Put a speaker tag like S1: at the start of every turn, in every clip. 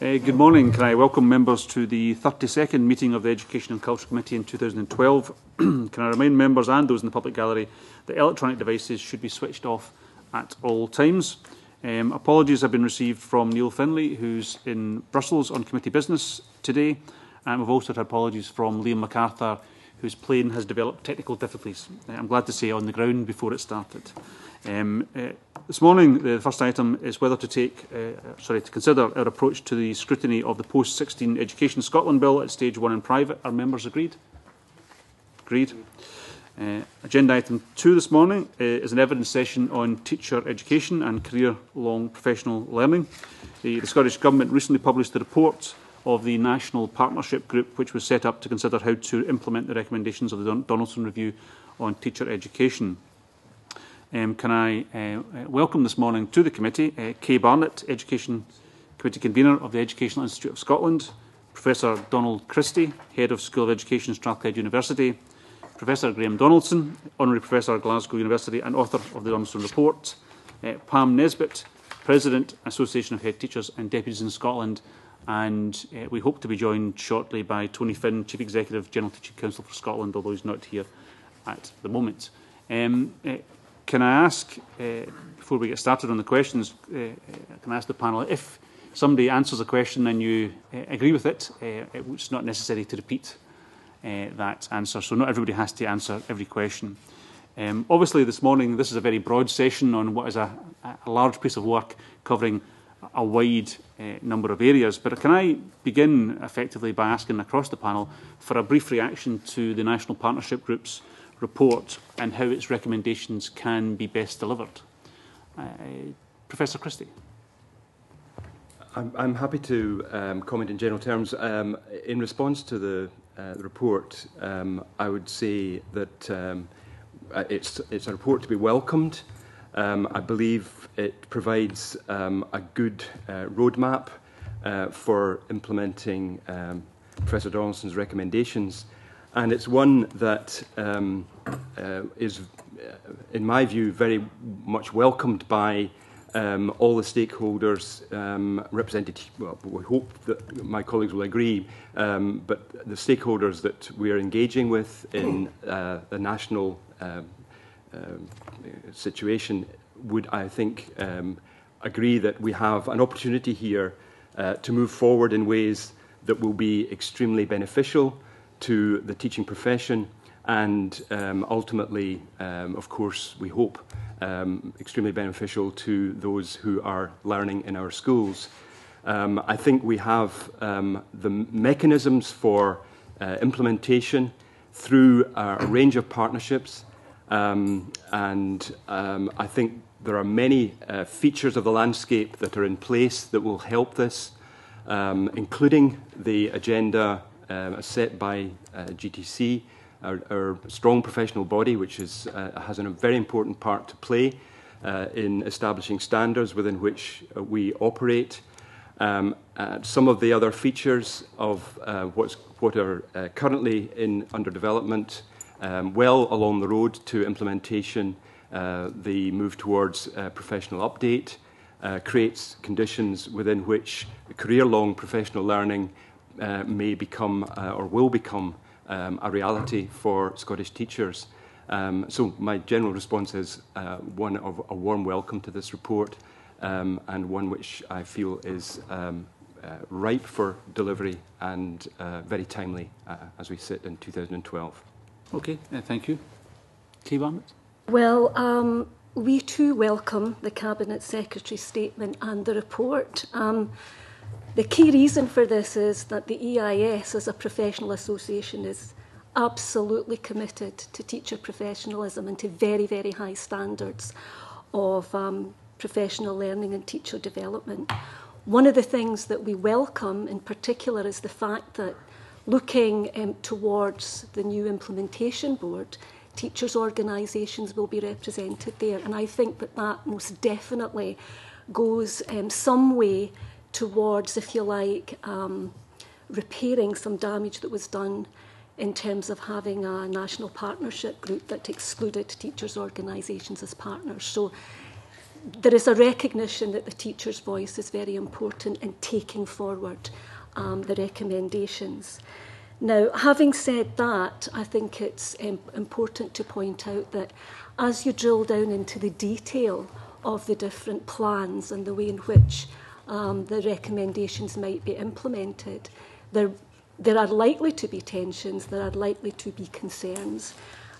S1: Good morning. Can I welcome members to the 32nd meeting of the Education and Culture Committee in 2012. Can I remind members and those in the public gallery that electronic devices should be switched off at all times. Apologies have been received from Neil Finlay, who's in Brussels on committee business today, and we've also had apologies from Liam MacArthur, whose plane has developed technical difficulties. I'm glad to say on the ground before it started. This morning, the first item is whether to consider our approach to the scrutiny of the Post-16 Education Scotland Bill at Stage 1 in private. Are members agreed? Agreed. Agenda item 2 this morning is an evidence session on teacher education and career-long professional learning. The Scottish Government recently published the report of the National Partnership Group, which was set up to consider how to implement the recommendations of the Donaldson Review on teacher education. Can I welcome this morning to the committee Kay Barnett, Education Committee Convener of the Educational Institute of Scotland, Professor Donald Christie, Head of School of Education, Strathclyde University, Professor Graham Donaldson, Honorary Professor, Glasgow University and author of the Donaldson Report, Pam Nesbitt, President, Association of Head Teachers and Deputies in Scotland, and we hope to be joined shortly by Tony Finn, Chief Executive, General Teaching Council for Scotland, although he's not here at the moment. Can I ask, before we get started on the questions, can I ask the panel, if somebody answers a question and you agree with it, it's not necessary to repeat that answer, so not everybody has to answer every question. Obviously this morning this is a very broad session on what is a large piece of work covering a wide number of areas, but can I begin effectively by asking across the panel for a brief reaction to the National Partnership Group's report and how its recommendations can be best delivered. Professor Christie.
S2: I'm happy to comment in general terms. In response to the report, I would say that it's a report to be welcomed. I believe it provides a good roadmap for implementing Professor Donaldson's recommendations. And it's one that is, in my view, very much welcomed by all the stakeholders represented. Well, we hope that my colleagues will agree, but the stakeholders that we are engaging with in the national situation would, I think, agree that we have an opportunity here to move forward in ways that will be extremely beneficial to the teaching profession and ultimately, of course, we hope, extremely beneficial to those who are learning in our schools. I think we have the mechanisms for implementation through a range of partnerships, and I think there are many features of the landscape that are in place that will help this, including the agenda set by GTC, our strong professional body, which has a very important part to play in establishing standards within which we operate. Some of the other features of what are currently under development, well along the road to implementation, the move towards professional update creates conditions within which career-long professional learning may become or will become a reality for Scottish teachers. So my general response is one of a warm welcome to this report and one which I feel is ripe for delivery and very timely as we sit in 2012.
S1: Okay, thank you. Kay Barnett.
S3: Well, we too welcome the Cabinet Secretary's statement and the report. The key reason for this is that the EIS as a professional association is absolutely committed to teacher professionalism and to very, very high standards of professional learning and teacher development. One of the things that we welcome in particular is the fact that looking towards the new implementation board, teachers' organisations will be represented there, and I think that that most definitely goes some way towards, if you like, repairing some damage that was done in terms of having a national partnership group that excluded teachers' organisations as partners. So there is a recognition that the teacher's voice is very important in taking forward the recommendations. Now, having said that, I think it's important to point out that as you drill down into the detail of the different plans and the way in which the recommendations might be implemented, there are likely to be tensions, there are likely to be concerns.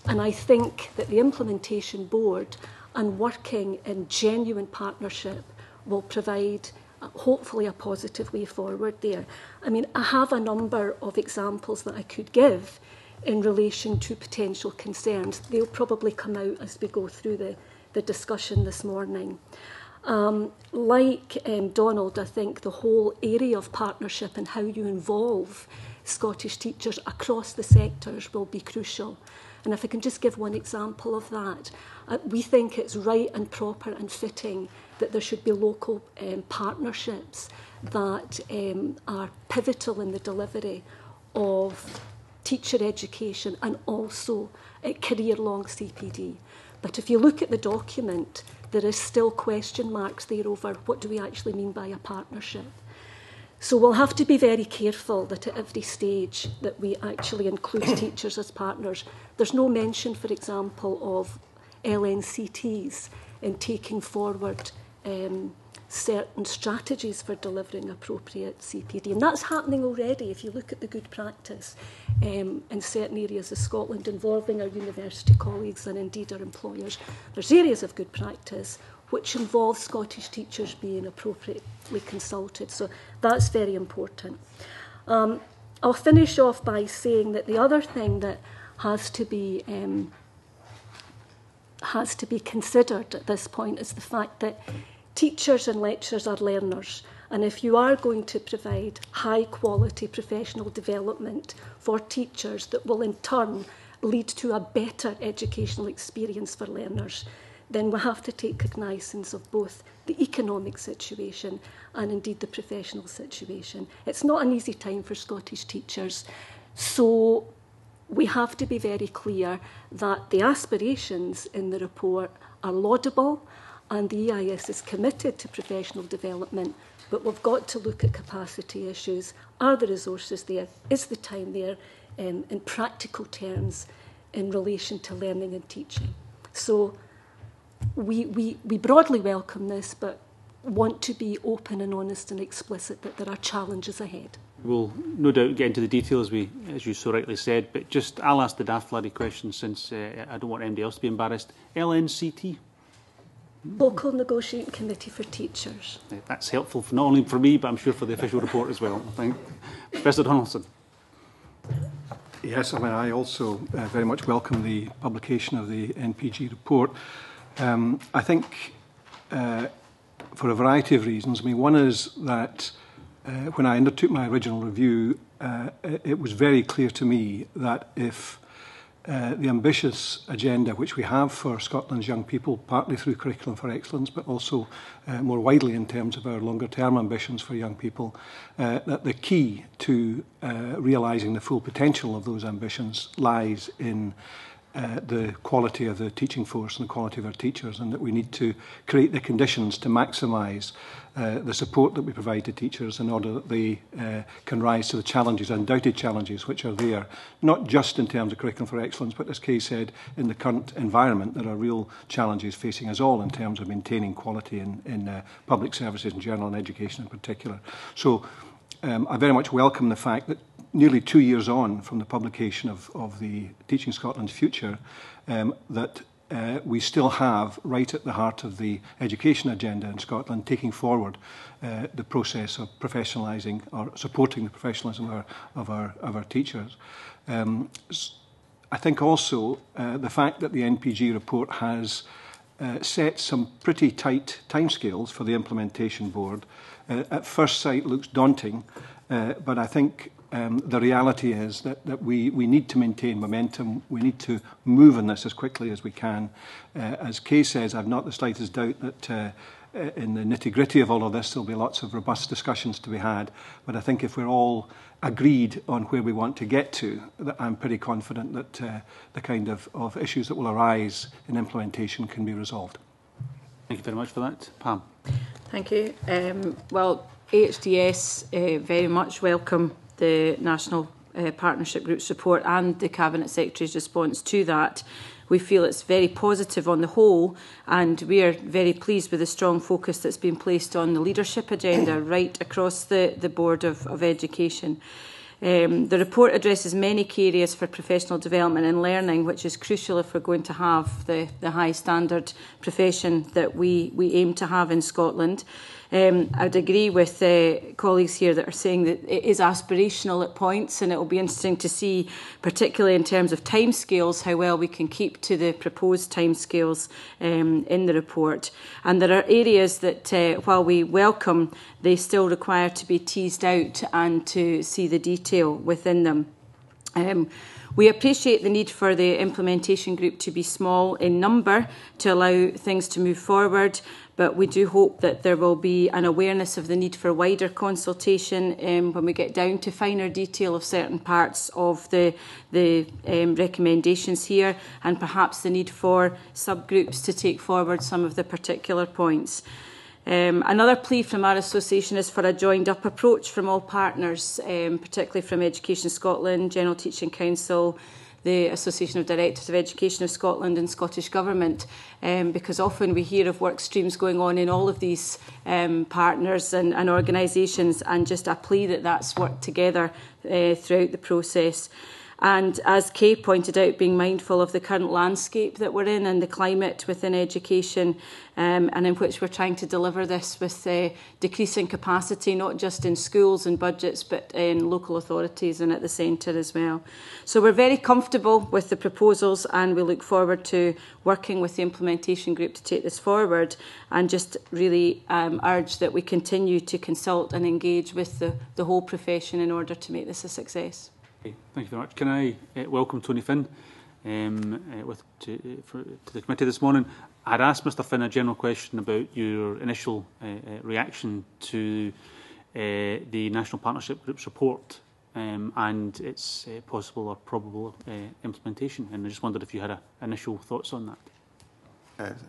S3: And I think that the implementation board and working in genuine partnership will provide hopefully a positive way forward there. I mean, I have a number of examples that I could give in relation to potential concerns. They'll probably come out as we go through the discussion this morning. Like Donald, I think the whole area of partnership and how you involve Scottish teachers across the sectors will be crucial. And if I can just give one example of that, we think it's right and proper and fitting that there should be local partnerships that are pivotal in the delivery of teacher education and also career-long CPD. But if you look at the document, there is still question marks there over what do we actually mean by a partnership. So we'll have to be very careful that at every stage that we actually include teachers as partners. There's no mention, for example, of LNCTs in taking forward certain strategies for delivering appropriate CPD. And that's happening already if you look at the good practice in certain areas of Scotland involving our university colleagues and indeed our employers. There's areas of good practice which involve Scottish teachers being appropriately consulted. So that's very important. I'll finish off by saying that the other thing that has to be considered at this point is the fact that teachers and lecturers are learners, and if you are going to provide high quality professional development for teachers that will in turn lead to a better educational experience for learners, then we have to take cognizance of both the economic situation and indeed the professional situation. It's not an easy time for Scottish teachers, so we have to be very clear that the aspirations in the report are laudable and the EIS is committed to professional development, but we've got to look at capacity issues. Are the resources there? Is the time there in practical terms in relation to learning and teaching? So we broadly welcome this, but want to be open and honest and explicit that there are challenges ahead.
S1: We'll no doubt get into the details, as you so rightly said, but just I'll ask the daft laddie question since I don't want anybody else to be embarrassed. LNCT?
S3: Local Negotiating Committee for Teachers.
S1: That's helpful for, not only for me, but I'm sure for the official report as well. Thank Professor Donaldson.
S4: Yes, I mean, I also very much welcome the publication of the NPG report. I think for a variety of reasons. I mean, one is that when I undertook my original review, it was very clear to me that if the ambitious agenda which we have for Scotland's young people, partly through Curriculum for Excellence, but also more widely in terms of our longer-term ambitions for young people, that the key to realising the full potential of those ambitions lies in the quality of the teaching force and the quality of our teachers, and that we need to create the conditions to maximise the support that we provide to teachers in order that they can rise to the challenges, undoubted challenges, which are there, not just in terms of Curriculum for Excellence, but as Kay said, in the current environment, there are real challenges facing us all in terms of maintaining quality in public services in general and education in particular. So I very much welcome the fact that nearly 2 years on from the publication of the Teaching Scotland's Future, that we still have right at the heart of the education agenda in Scotland taking forward the process of professionalising or supporting the professionalism of our teachers. I think also the fact that the NPG report has set some pretty tight timescales for the implementation board at first sight looks daunting, but I think the reality is that we need to maintain momentum. We need to move on this as quickly as we can. As Kay says, I've not the slightest doubt that in the nitty-gritty of all of this, there'll be lots of robust discussions to be had. But I think if we're all agreed on where we want to get to, that I'm pretty confident that the kind of issues that will arise in implementation can be resolved.
S1: Thank you very much for that. Pam.
S5: Thank you. Well, HDS very much welcome the National Partnership Group's report and the Cabinet Secretary's response to that. We feel it's very positive on the whole, and we are very pleased with the strong focus that's been placed on the leadership agenda right across the Board of Education. The report addresses many key areas for professional development and learning, which is crucial if we're going to have the high standard profession that we aim to have in Scotland. I'd agree with colleagues here that are saying that it is aspirational at points, and it will be interesting to see, particularly in terms of timescales, how well we can keep to the proposed timescales in the report. And there are areas that, while we welcome, they still require to be teased out and to see the detail within them. We appreciate the need for the implementation group to be small in number to allow things to move forward, but we do hope that there will be an awareness of the need for wider consultation when we get down to finer detail of certain parts of the recommendations here, and perhaps the need for subgroups to take forward some of the particular points. Another plea from our association is for a joined-up approach from all partners, particularly from Education Scotland, General Teaching Council, the Association of Directors of Education of Scotland and Scottish Government, because often we hear of work streams going on in all of these partners and organisations, and just a plea that that's worked together throughout the process. And as Kay pointed out, being mindful of the current landscape that we're in and the climate within education, and in which we're trying to deliver this with decreasing capacity, not just in schools and budgets, but in local authorities and at the centre as well. So we're very comfortable with the proposals, and we look forward to working with the implementation group to take this forward, and just really urge that we continue to consult and engage with the whole profession in order to make this a success.
S1: Thank you very much. Can I welcome Tony Finn to the committee this morning? I'd asked Mr Finn a general question about your initial reaction to the National Partnership Group's report and its possible or probable implementation, and I just wondered if you had initial thoughts on that.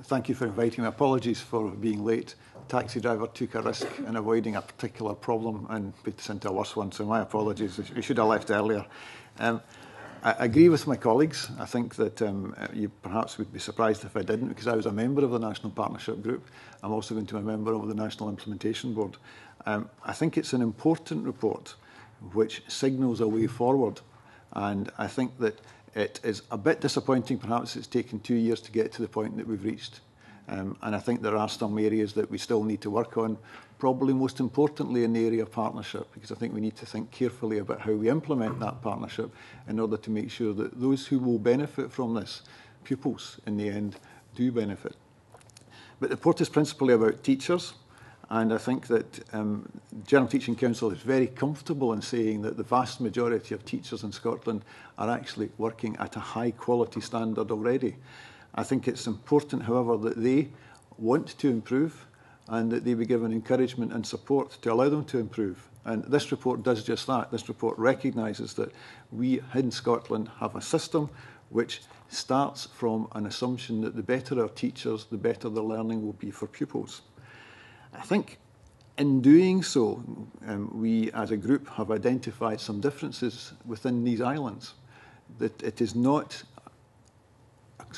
S6: Thank you for inviting me. Apologies for being late. Taxi driver took a risk in avoiding a particular problem and put us into a worse one, so my apologies. We should have left earlier. I agree with my colleagues. I think that you perhaps would be surprised if I didn't, because I was a member of the National Partnership Group. I'm also going to be a member of the National Implementation Board. I think it's an important report which signals a way forward, and I think that it is a bit disappointing perhaps it's taken 2 years to get to the point that we've reached. And I think there are some areas that we still need to work on, probably most importantly in the area of partnership, because I think we need to think carefully about how we implement that partnership in order to make sure that those who will benefit from this, pupils in the end, do benefit. But the report is principally about teachers, and I think that General Teaching Council is very comfortable in saying that the vast majority of teachers in Scotland are actually working at a high quality standard already. I think it's important, however, that they want to improve and that they be given encouragement and support to allow them to improve. And this report does just that. This report recognises that we in Scotland have a system which starts from an assumption that the better our teachers, the better the learning will be for pupils. I think in doing so, we as a group have identified some differences within these islands. That it is not,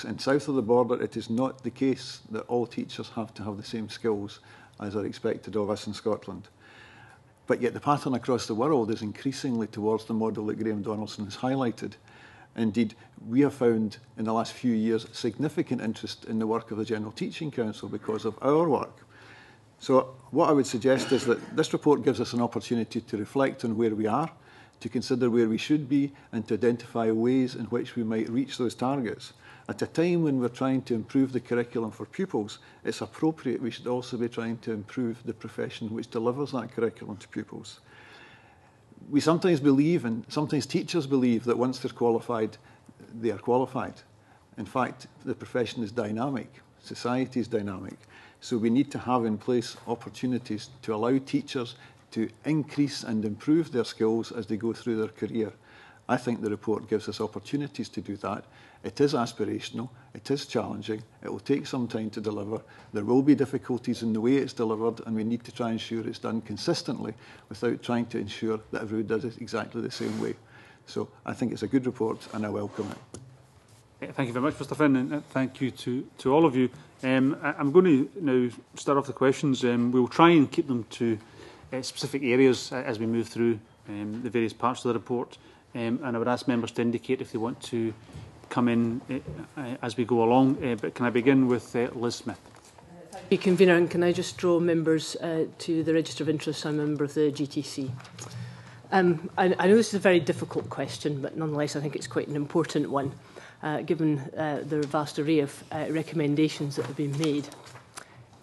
S6: and south of the border, it is not the case that all teachers have to have the same skills as are expected of us in Scotland. But yet the pattern across the world is increasingly towards the model that Graham Donaldson has highlighted. Indeed, we have found in the last few years significant interest in the work of the General Teaching Council because of our work. So what I would suggest is that this report gives us an opportunity to reflect on where we are, to consider where we should be, and to identify ways in which we might reach those targets. At a time when we're trying to improve the curriculum for pupils, it's appropriate we should also be trying to improve the profession which delivers that curriculum to pupils. We sometimes believe, and sometimes teachers believe, that once they're qualified, they are qualified. In fact, the profession is dynamic, society is dynamic. So we need to have in place opportunities to allow teachers to increase and improve their skills as they go through their career. I think the report gives us opportunities to do that. It is aspirational, it is challenging, it will take some time to deliver. There will be difficulties in the way it's delivered, and we need to try and ensure it's done consistently without trying to ensure that everyone does it exactly the same way. So I think it's a good report and I welcome it.
S1: Thank you very much, Mr Finn, and thank you to all of you. I'm going to now start off the questions. We'll try and keep them to specific areas as we move through the various parts of the report, and I would ask members to indicate if they want to come in as we go along. But can I begin with Liz Smith?
S7: Thank you, Convener, and can I just draw members to the Register of Interest? I'm a member of the GTC. I know this is a very difficult question, but nonetheless I think it's quite an important one, given the vast array of recommendations that have been made.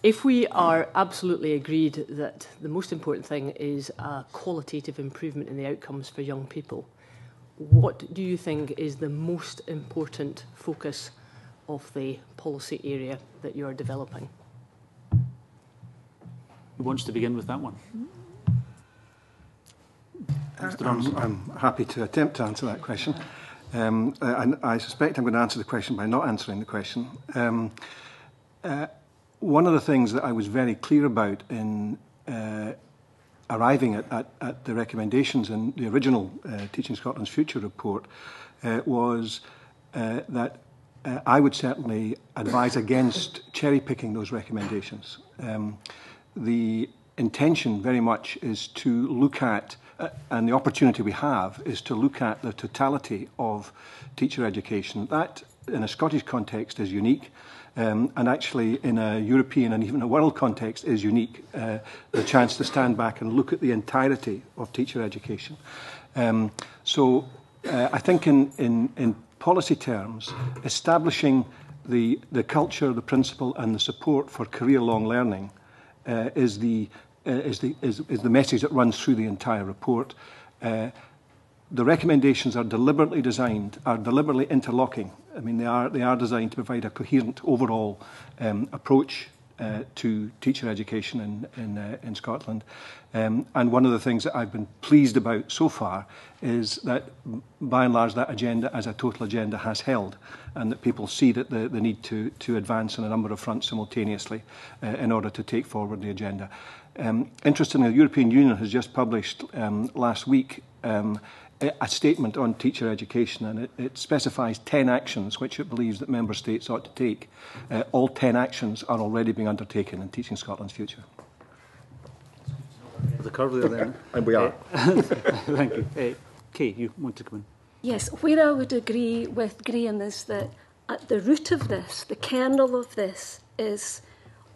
S7: If we are absolutely agreed that the most important thing is a qualitative improvement in the outcomes for young people, what do you think is the most important focus of the policy area that you are developing?
S1: Who wants to begin with that one?
S4: I'm happy to attempt to answer that question. And I suspect I'm going to answer the question by not answering the question. One of the things that I was very clear about in arriving at the recommendations in the original Teaching Scotland's Future report was that I would certainly advise against cherry-picking those recommendations. The intention very much is to look at, and the opportunity we have is to look at the totality of teacher education. That, in a Scottish context, is unique. And actually, in a European and even a world context, is unique. The chance to stand back and look at the entirety of teacher education. So I think in policy terms, establishing the culture, the principle and the support for career-long learning is the message that runs through the entire report. The recommendations are deliberately designed, are deliberately interlocking. I mean, they are designed to provide a coherent overall approach to teacher education in Scotland. And one of the things that I've been pleased about so far is that, by and large, that agenda as a total agenda has held, and that people see that the need to advance on a number of fronts simultaneously in order to take forward the agenda. Interestingly, the European Union has just published last week a statement on teacher education, and it specifies 10 actions which it believes that member states ought to take. All 10 actions are already being undertaken in Teaching Scotland's Future.
S1: The curve there then.
S2: And we are.
S1: Thank you. Kay, you want to come in?
S3: Yes, where I would agree with Graham is that at the root of this, the kernel of this, is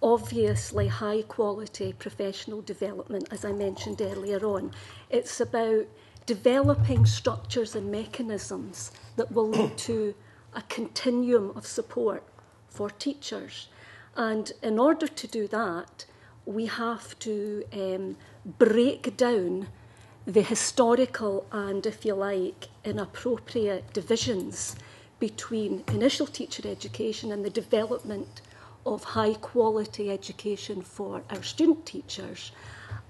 S3: obviously high quality professional development, as I mentioned earlier on. It's about developing structures and mechanisms that will lead to a continuum of support for teachers. And in order to do that, we have to break down the historical and, if you like, inappropriate divisions between initial teacher education and the development of high quality education for our student teachers,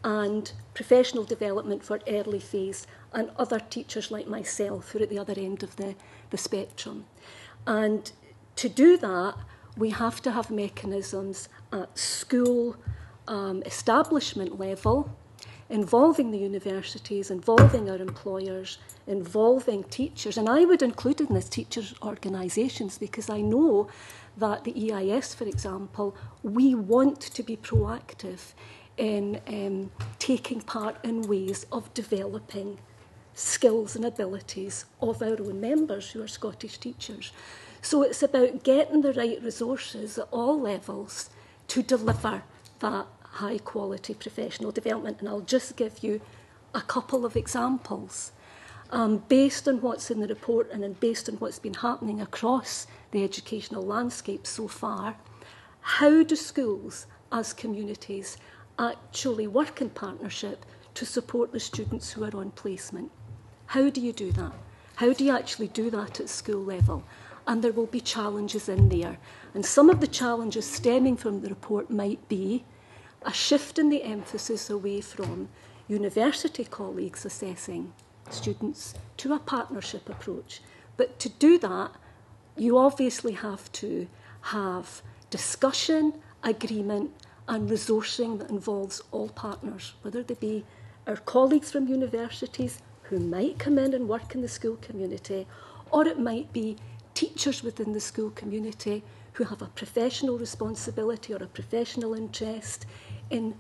S3: and professional development for early phase and other teachers like myself who are at the other end of the spectrum. And to do that, we have to have mechanisms at school establishment level, involving the universities, involving our employers, involving teachers. And I would include in this teachers' organisations, because I know that the EIS, for example, we want to be proactive in taking part in ways of developing skills and abilities of our own members who are Scottish teachers. So it's about getting the right resources at all levels to deliver that high quality professional development. And I'll just give you a couple of examples. Based on what's in the report and based on what's been happening across the educational landscape so far, how do schools as communities actually work in partnership to support the students who are on placement? How do you do that? How do you actually do that at school level? And there will be challenges in there. And some of the challenges stemming from the report might be a shift in the emphasis away from university colleagues assessing students to a partnership approach. But to do that, you obviously have to have discussion, agreement and resourcing that involves all partners, whether they be our colleagues from universities who might come in and work in the school community, or it might be teachers within the school community who have a professional responsibility or a professional interest in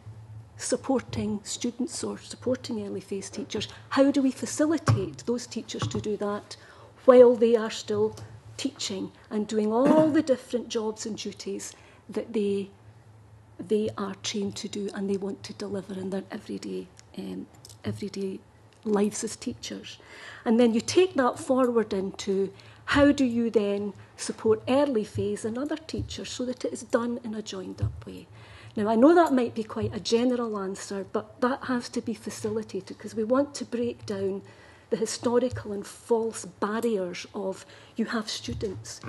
S3: supporting students or supporting early phase teachers. How do we facilitate those teachers to do that while they are still teaching and doing all the different jobs and duties that they are trained to do and they want to deliver in their everyday lives as teachers? And then you take that forward into how do you then support early phase and other teachers so that it is done in a joined up way. Now, I know that might be quite a general answer, but that has to be facilitated because we want to break down the historical and false barriers of you have students,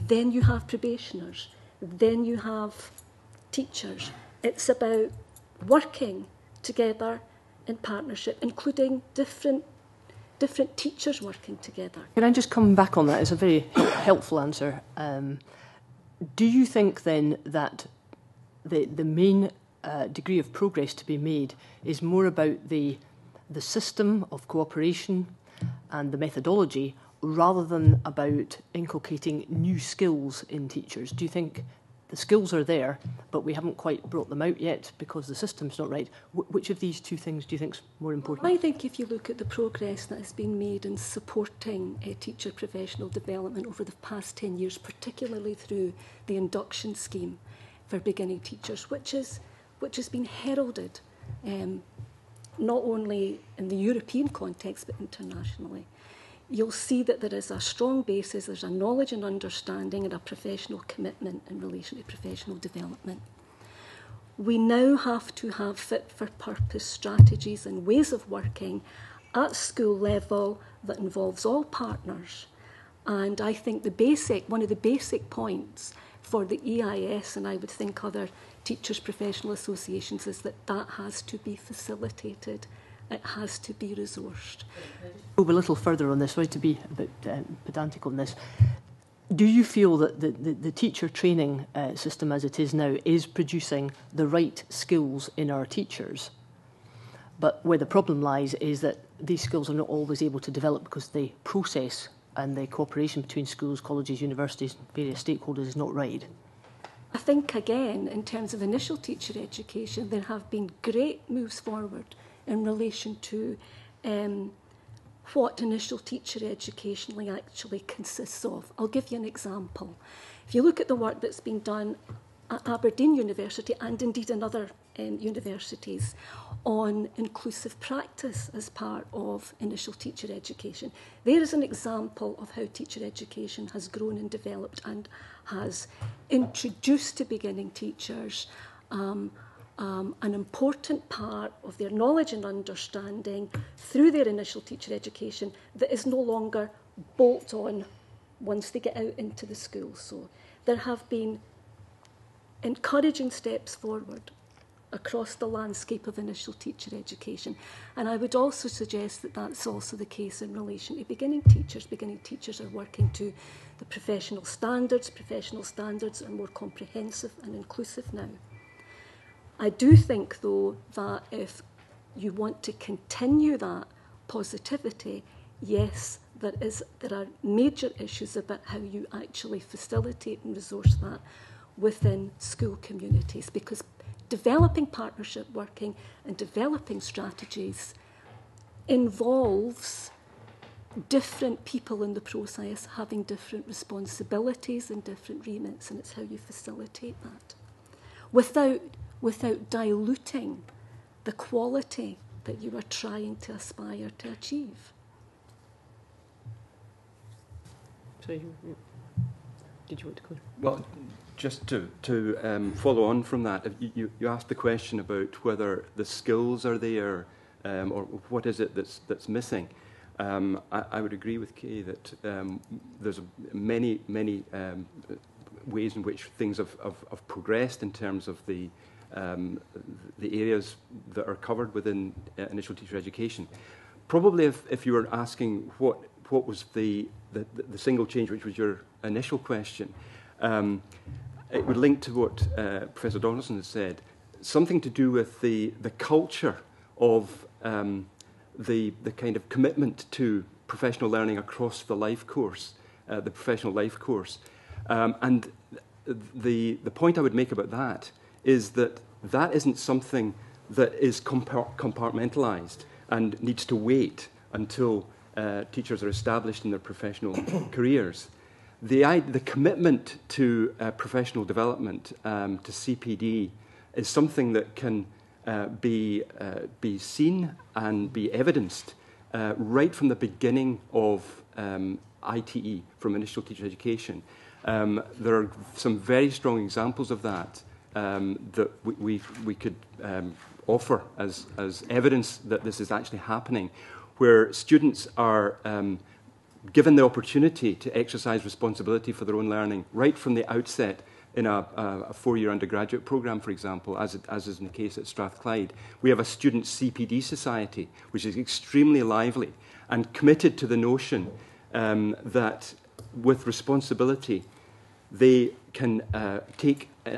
S3: then you have probationers, then you have teachers. It's about working together in partnership, including different teachers working together.
S7: Can I just come back on that? It's a very helpful answer. Do you think then that the main degree of progress to be made is more about the system of cooperation and the methodology rather than about inculcating new skills in teachers? Do you think the skills are there, but we haven't quite brought them out yet because the system's not right? Which of these two things do you think is more important?
S3: I think if you look at the progress that has been made in supporting teacher professional development over the past 10 years, particularly through the induction scheme for beginning teachers, which has been heralded not only in the European context but internationally, you'll see that there is a strong basis, there's a knowledge and understanding and a professional commitment in relation to professional development. We now have to have fit-for-purpose strategies and ways of working at school level that involves all partners. And I think one of the basic points for the EIS, and I would think other teachers' professional associations, is that has to be facilitated. It has to be resourced.
S7: Go a little further on this, sorry to be a bit pedantic on this. Do you feel that the teacher training system as it is now is producing the right skills in our teachers? But where the problem lies is that these skills are not always able to develop because the process and the cooperation between schools, colleges, universities, various stakeholders is not right.
S3: I think, again, in terms of initial teacher education, there have been great moves forward in relation to what initial teacher education actually consists of. I'll give you an example. If you look at the work that's been done at Aberdeen University and indeed in other universities on inclusive practice as part of initial teacher education, there is an example of how teacher education has grown and developed and has introduced to beginning teachers an important part of their knowledge and understanding through their initial teacher education that is no longer bolt on once they get out into the school. So there have been encouraging steps forward across the landscape of initial teacher education. And I would also suggest that that's also the case in relation to beginning teachers. Beginning teachers are working to the professional standards. Professional standards are more comprehensive and inclusive now. I do think, though, that if you want to continue that positivity, yes, there are major issues about how you actually facilitate and resource that within school communities, because developing partnership working and developing strategies involves different people in the process having different responsibilities and different remits, and it's how you facilitate that without diluting the quality that you are trying to aspire to achieve.
S7: So did you want to go?
S2: Well, just to follow on from that, you asked the question about whether the skills are there or what is it that's missing. I would agree with Kay that there's many ways in which things have progressed in terms of the areas that are covered within initial teacher education. probably if you were asking what was the single change, which was your initial question, it would link to what Professor Donaldson has said, something to do with the culture of the kind of commitment to professional learning across the life course, the professional life course. And the point I would make about that is that that isn't something that is compartmentalised and needs to wait until teachers are established in their professional careers. The commitment to professional development, to CPD, is something that can be seen and be evidenced right from the beginning of ITE, from initial teacher education. There are some very strong examples of that that we could offer as evidence that this is actually happening, where students are given the opportunity to exercise responsibility for their own learning right from the outset in a four-year undergraduate programme, for example, as is in the case at Strathclyde. We have a student CPD society, which is extremely lively and committed to the notion that with responsibility, they can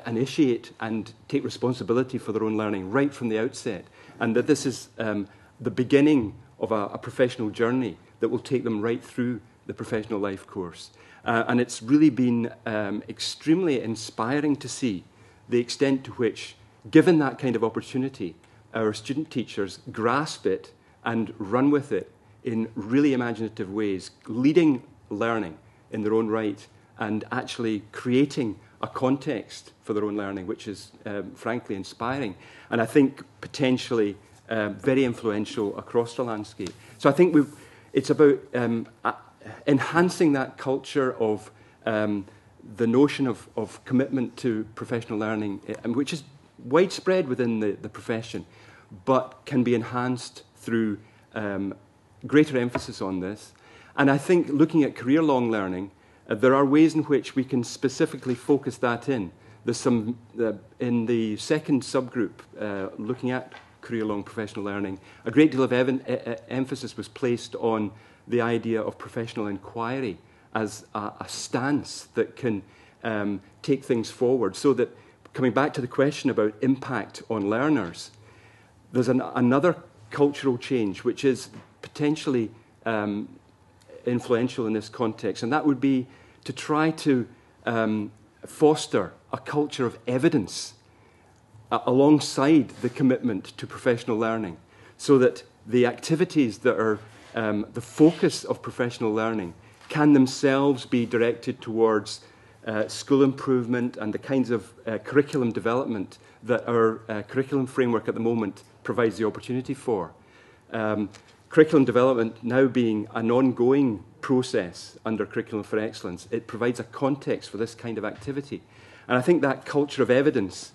S2: initiate and take responsibility for their own learning right from the outset, and that this is the beginning of a professional journey that will take them right through the professional life course. And it's really been extremely inspiring to see the extent to which, given that kind of opportunity, our student teachers grasp it and run with it in really imaginative ways, leading learning in their own right and actually creating a context for their own learning, which is frankly inspiring and I think potentially very influential across the landscape. So I think it's about enhancing that culture of the notion of commitment to professional learning, which is widespread within the profession, but can be enhanced through greater emphasis on this. And I think looking at career-long learning, there are ways in which we can specifically focus that in. There's some, in the second subgroup, looking at career-long professional learning, a great deal of emphasis was placed on the idea of professional inquiry as a stance that can take things forward. So that, coming back to the question about impact on learners, there's another cultural change which is potentially influential in this context, and that would be to try to foster a culture of evidence alongside the commitment to professional learning, so that the activities that are the focus of professional learning can themselves be directed towards school improvement and the kinds of curriculum development that our curriculum framework at the moment provides the opportunity for. Curriculum development now being an ongoing process under Curriculum for Excellence, it provides a context for this kind of activity. And I think that culture of evidence,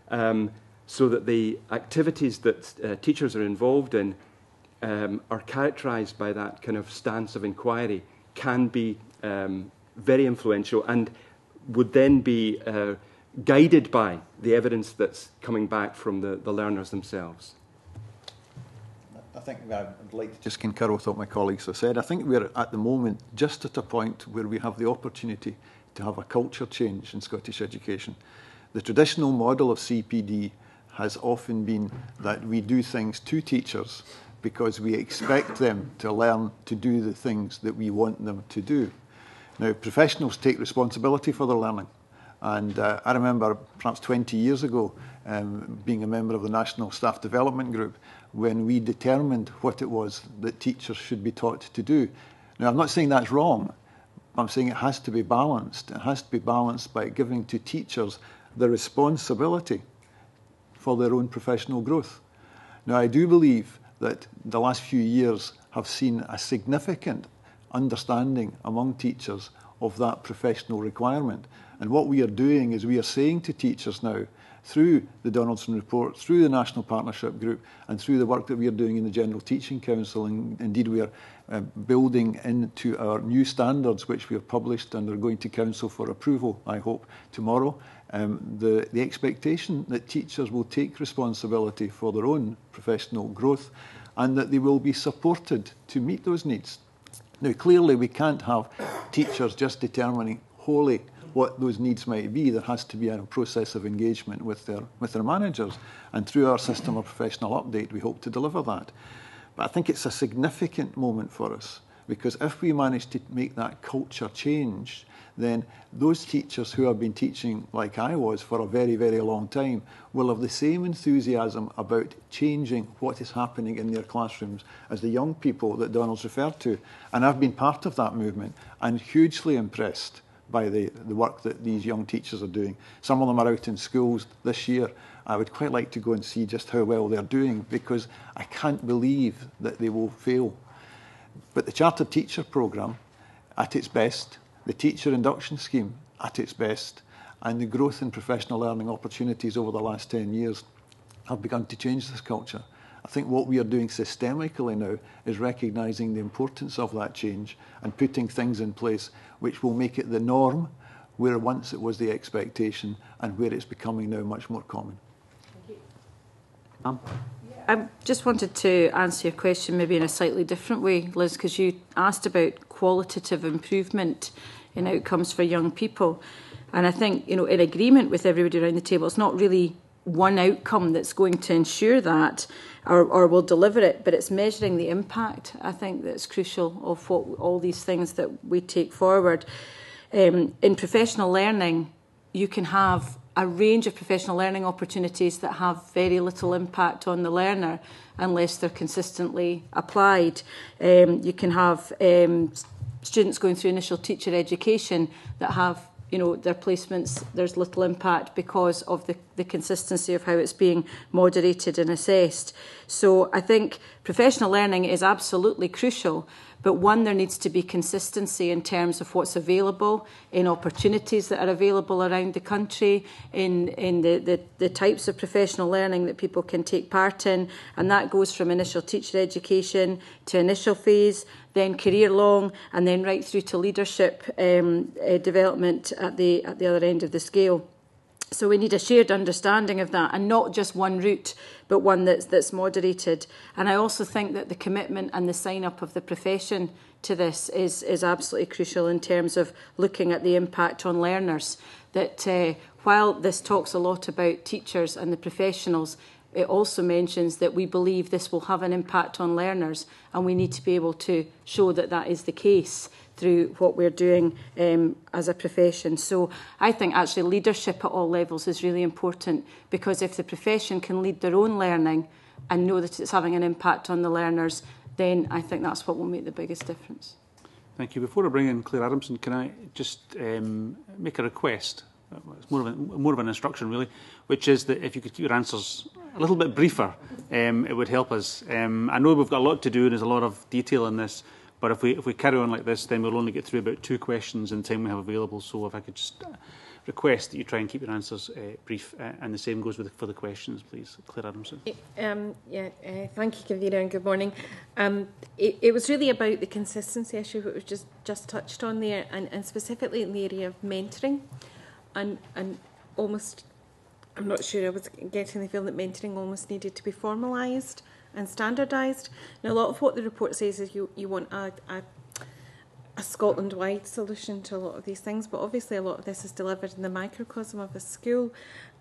S2: so that the activities that teachers are involved in are characterised by that kind of stance of inquiry, can be very influential and would then be guided by the evidence that's coming back from the learners themselves.
S6: I think I'd like to just concur with what my colleagues have said. I think we're at the moment just at a point where we have the opportunity to have a culture change in Scottish education. The traditional model of CPD has often been that we do things to teachers because we expect them to learn to do the things that we want them to do. Now, professionals take responsibility for their learning. And I remember perhaps 20 years ago being a member of the National Staff Development Group when we determined what it was that teachers should be taught to do. Now, I'm not saying that's wrong. I'm saying it has to be balanced. It has to be balanced by giving to teachers the responsibility for their own professional growth. Now, I do believe that the last few years have seen a significant understanding among teachers of that professional requirement. And what we are doing is we are saying to teachers now, through the Donaldson Report, through the National Partnership Group, and through the work that we are doing in the General Teaching Council, and indeed we are building into our new standards, which we have published and are going to Council for approval, I hope, tomorrow, the expectation that teachers will take responsibility for their own professional growth and that they will be supported to meet those needs. Now, clearly, we can't have teachers just determining wholly what those needs might be. There has to be a process of engagement with their managers, and through our system of professional update, we hope to deliver that. But I think it's a significant moment for us, because if we manage to make that culture change, then those teachers who have been teaching, like I was, for a very, very long time, will have the same enthusiasm about changing what is happening in their classrooms as the young people that Donald's referred to. And I've been part of that movement and hugely impressed by the work that these young teachers are doing. Some of them are out in schools this year. I would quite like to go and see just how well they're doing, because I can't believe that they will fail. But the Chartered Teacher Programme, at its best, the Teacher Induction Scheme, at its best, and the growth in professional learning opportunities over the last 10 years have begun to change this culture. I think what we are doing systemically now is recognising the importance of that change and putting things in place which will make it the norm, where once it was the expectation and where it's becoming now much more common.
S5: I just wanted to answer your question maybe in a slightly different way, Liz, because you asked about qualitative improvement in outcomes for young people. And I think, in agreement with everybody around the table, it's not really one outcome that's going to ensure that or will deliver it, but it's measuring the impact, I think, that's crucial of what all these things that we take forward. In professional learning, you can have a range of professional learning opportunities that have very little impact on the learner unless they're consistently applied. You can have students going through initial teacher education that have, their placements, there's little impact because of the consistency of how it's being moderated and assessed. So I think professional learning is absolutely crucial, but one, there needs to be consistency in terms of what's available, in opportunities that are available around the country, in the types of professional learning that people can take part in, and that goes from initial teacher education to initial phase, then career long, and then right through to leadership development at the other end of the scale. So we need a shared understanding of that, and not just one route, but one that's moderated. And I also think that the commitment and the sign-up of the profession to this is absolutely crucial in terms of looking at the impact on learners. That while this talks a lot about teachers and the professionals, it also mentions that we believe this will have an impact on learners, and we need to be able to show that that is the case through what we're doing as a profession. So I think actually leadership at all levels is really important, because if the profession can lead their own learning and know that it's having an impact on the learners, then I think that's what will make the biggest difference.
S1: Thank you. Before I bring in Claire Adamson, can I just make a request? It's more of an instruction, really, which is that if you could keep your answers a little bit briefer, it would help us. I know we've got a lot to do and there's a lot of detail in this, but if we carry on like this, then we'll only get through about 2 questions in the time we have available. So if I could just request that you try and keep your answers brief, and the same goes for the questions, please. Claire Adamson.
S8: Thank you, Convener, and good morning. It was really about the consistency issue that was just touched on there, and specifically in the area of mentoring, and almost, I'm not sure, I was getting the feeling that mentoring almost needed to be formalised and standardised. Now, a lot of what the report says is you want a Scotland-wide solution to a lot of these things, but obviously a lot of this is delivered in the microcosm of a school,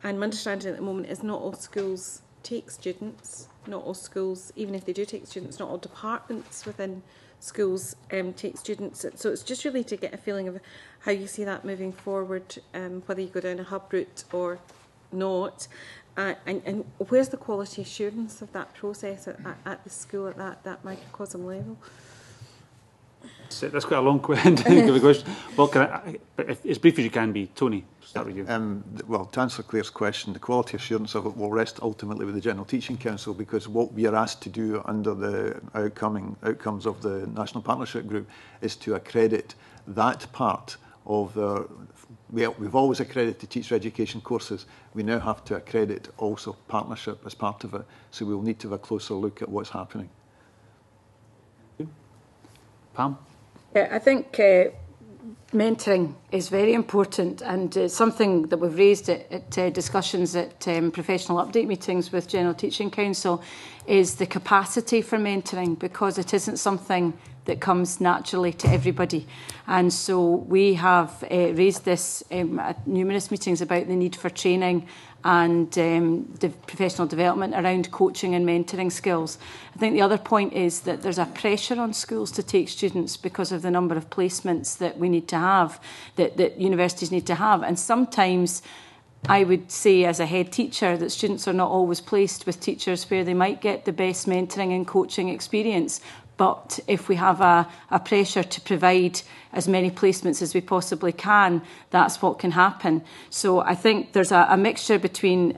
S8: and my understanding at the moment is not all schools take students, not all schools, even if they do take students, not all departments within schools take students. So it's just really to get a feeling of how you see that moving forward, whether you go down a hub route or not. And where's the quality assurance of that process at the school at that microcosm level?
S1: So that's quite a long question. Well, but as brief as you can be, Tony, start with you.
S6: Well, to answer Claire's question, the quality assurance of it will rest ultimately with the General Teaching Council, because what we are asked to do under the outcomes of the National Partnership Group is to accredit that part of the. We've always accredited teacher education courses. We now have to accredit also partnership as part of it. So we'll need to have a closer look at what's happening.
S1: Pam?
S5: Yeah, I think mentoring is very important, and something that we've raised at discussions at professional update meetings with General Teaching Council is the capacity for mentoring, because it isn't something that comes naturally to everybody. And so we have raised this at numerous meetings about the need for training and professional development around coaching and mentoring skills. I think the other point is that there's a pressure on schools to take students because of the number of placements that we need to have, that universities need to have. And sometimes I would say as a head teacher that students are not always placed with teachers where they might get the best mentoring and coaching experience. But if we have a pressure to provide as many placements as we possibly can, that's what can happen. So I think there's a mixture between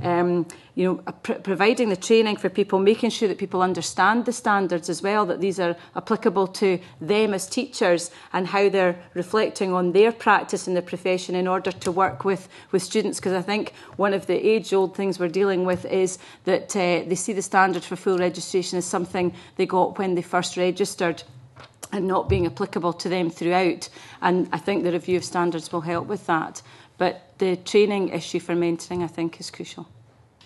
S5: providing the training for people, making sure that people understand the standards as well, that these are applicable to them as teachers and how they're reflecting on their practice in the profession in order to work with students. Because I think one of the age-old things we're dealing with is that they see the standard for full registration as something they got when they first registered and not being applicable to them throughout. And I think the review of standards will help with that. But the training issue for mentoring, I think, is crucial.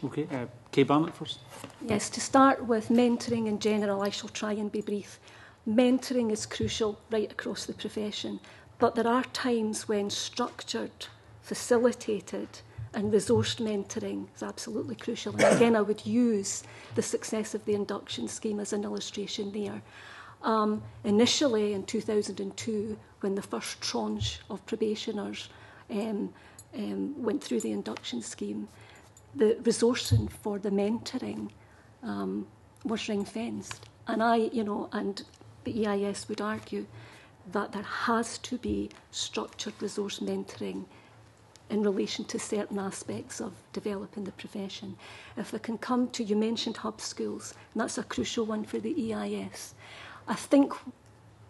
S1: Okay, Kay Barnett first.
S3: Yes, to start with mentoring in general, I shall try and be brief. Mentoring is crucial right across the profession, but there are times when structured, facilitated and resourced mentoring is absolutely crucial. And again, I would use the success of the induction scheme as an illustration there. Initially in 2002, when the first tranche of probationers went through the induction scheme, the resourcing for the mentoring was ring-fenced. And and the EIS would argue that there has to be structured resource mentoring in relation to certain aspects of developing the profession. If I can come to, you mentioned hub schools, and that's a crucial one for the EIS. I think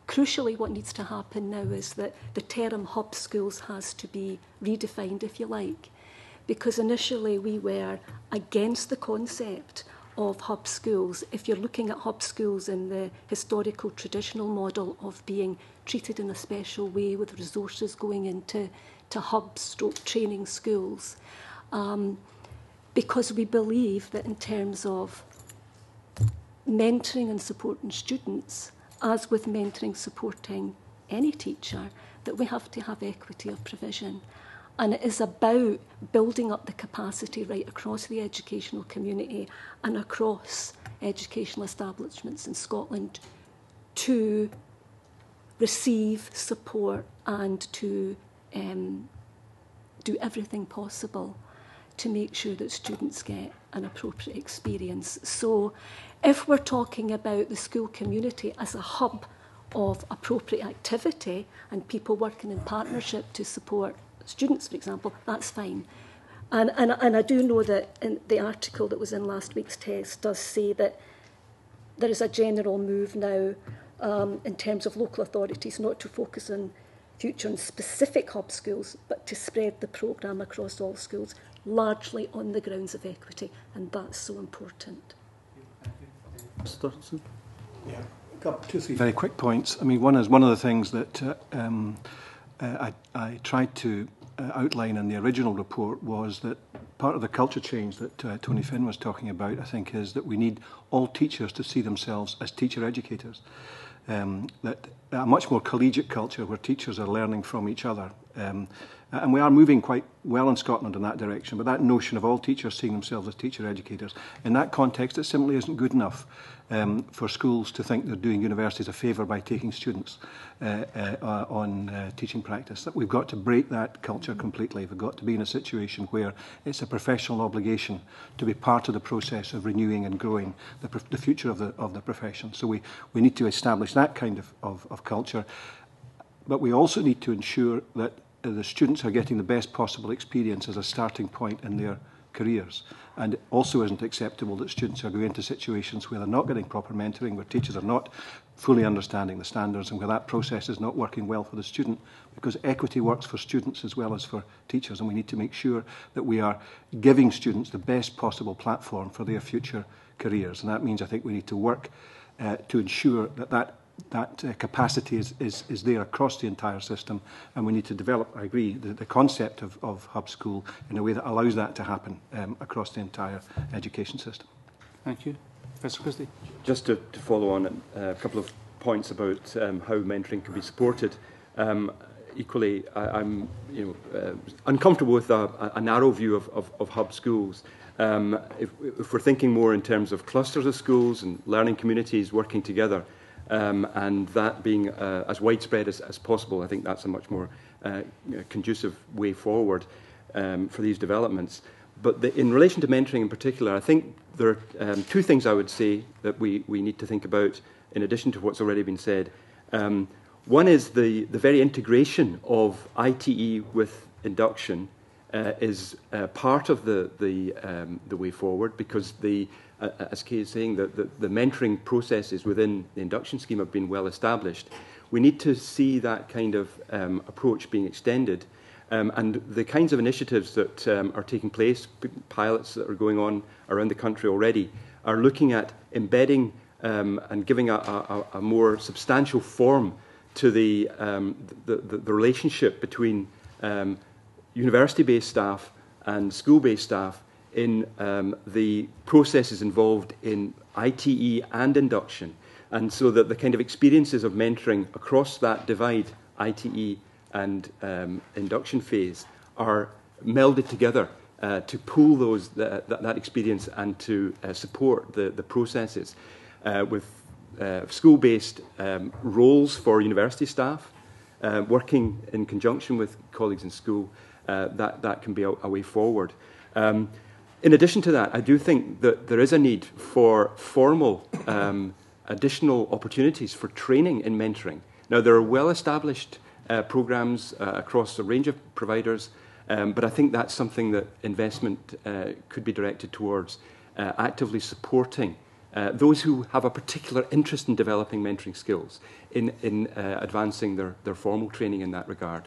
S3: crucially what needs to happen now is that the term hub schools has to be redefined, if you like, because initially we were against the concept of hub schools. If you're looking at hub schools in the historical traditional model of being treated in a special way with resources going into hub-stroke training schools, because we believe that in terms of mentoring and supporting students, as with mentoring supporting any teacher, that we have to have equity of provision. And it is about building up the capacity right across the educational community and across educational establishments in Scotland to receive support and to do everything possible to make sure that students get an appropriate experience. So if we're talking about the school community as a hub of appropriate activity and people working in partnership to support students, for example, that's fine. And I do know that in the article that was in last week's test does say that there is a general move now in terms of local authorities not to focus on future on specific hub schools, but to spread the programme across all schools, largely on the grounds of equity, and that's so important.
S4: Yeah, two, three very quick points. I mean, one of the things that I tried to outline in the original report was that part of the culture change that Tony Finn was talking about, I think, is that we need all teachers to see themselves as teacher educators. That a much more collegiate culture where teachers are learning from each other. And we are moving quite well in Scotland in that direction, but that notion of all teachers seeing themselves as teacher educators, in that context, it simply isn't good enough for schools to think they're doing universities a favour by taking students on teaching practice. That we've got to break that culture completely. We've got to be in a situation where it's a professional obligation to be part of the process of renewing and growing the future of the profession. So we need to establish that kind of culture, but we also need to ensure that the students are getting the best possible experience as a starting point in their careers. And it also isn't acceptable that students are going into situations where they're not getting proper mentoring, where teachers are not fully understanding the standards, and where that process is not working well for the student, because equity works for students as well as for teachers, and we need to make sure that we are giving students the best possible platform for their future careers. And that means I think we need to work to ensure that capacity is there across the entire system, and we need to develop, I agree, the concept of hub school in a way that allows that to happen across the entire education system.
S1: Thank you. Professor Christie.
S2: Just to follow on a couple of points about how mentoring can be supported. Equally, I'm uncomfortable with a narrow view of hub schools. If we're thinking more in terms of clusters of schools and learning communities working together, and that being as widespread as possible, I think that's a much more conducive way forward for these developments. But in relation to mentoring in particular, I think there are two things I would say that we need to think about in addition to what's already been said. One is the very integration of ITE with induction is part of the way forward, because as Kay is saying, the mentoring processes within the induction scheme have been well established. We need to see that kind of approach being extended, and the kinds of initiatives that are taking place, pilots that are going on around the country already, are looking at embedding and giving a more substantial form to the relationship between university-based staff and school-based staff in the processes involved in ITE and induction, and so that the kind of experiences of mentoring across that divide, ITE and induction phase, are melded together to pool that experience and to support the processes with school-based roles for university staff, working in conjunction with colleagues in school. That can be a way forward. In addition to that, I do think that there is a need for formal additional opportunities for training in mentoring. Now, there are well-established programs across a range of providers, but I think that's something that investment could be directed towards actively supporting those who have a particular interest in developing mentoring skills in advancing their formal training in that regard.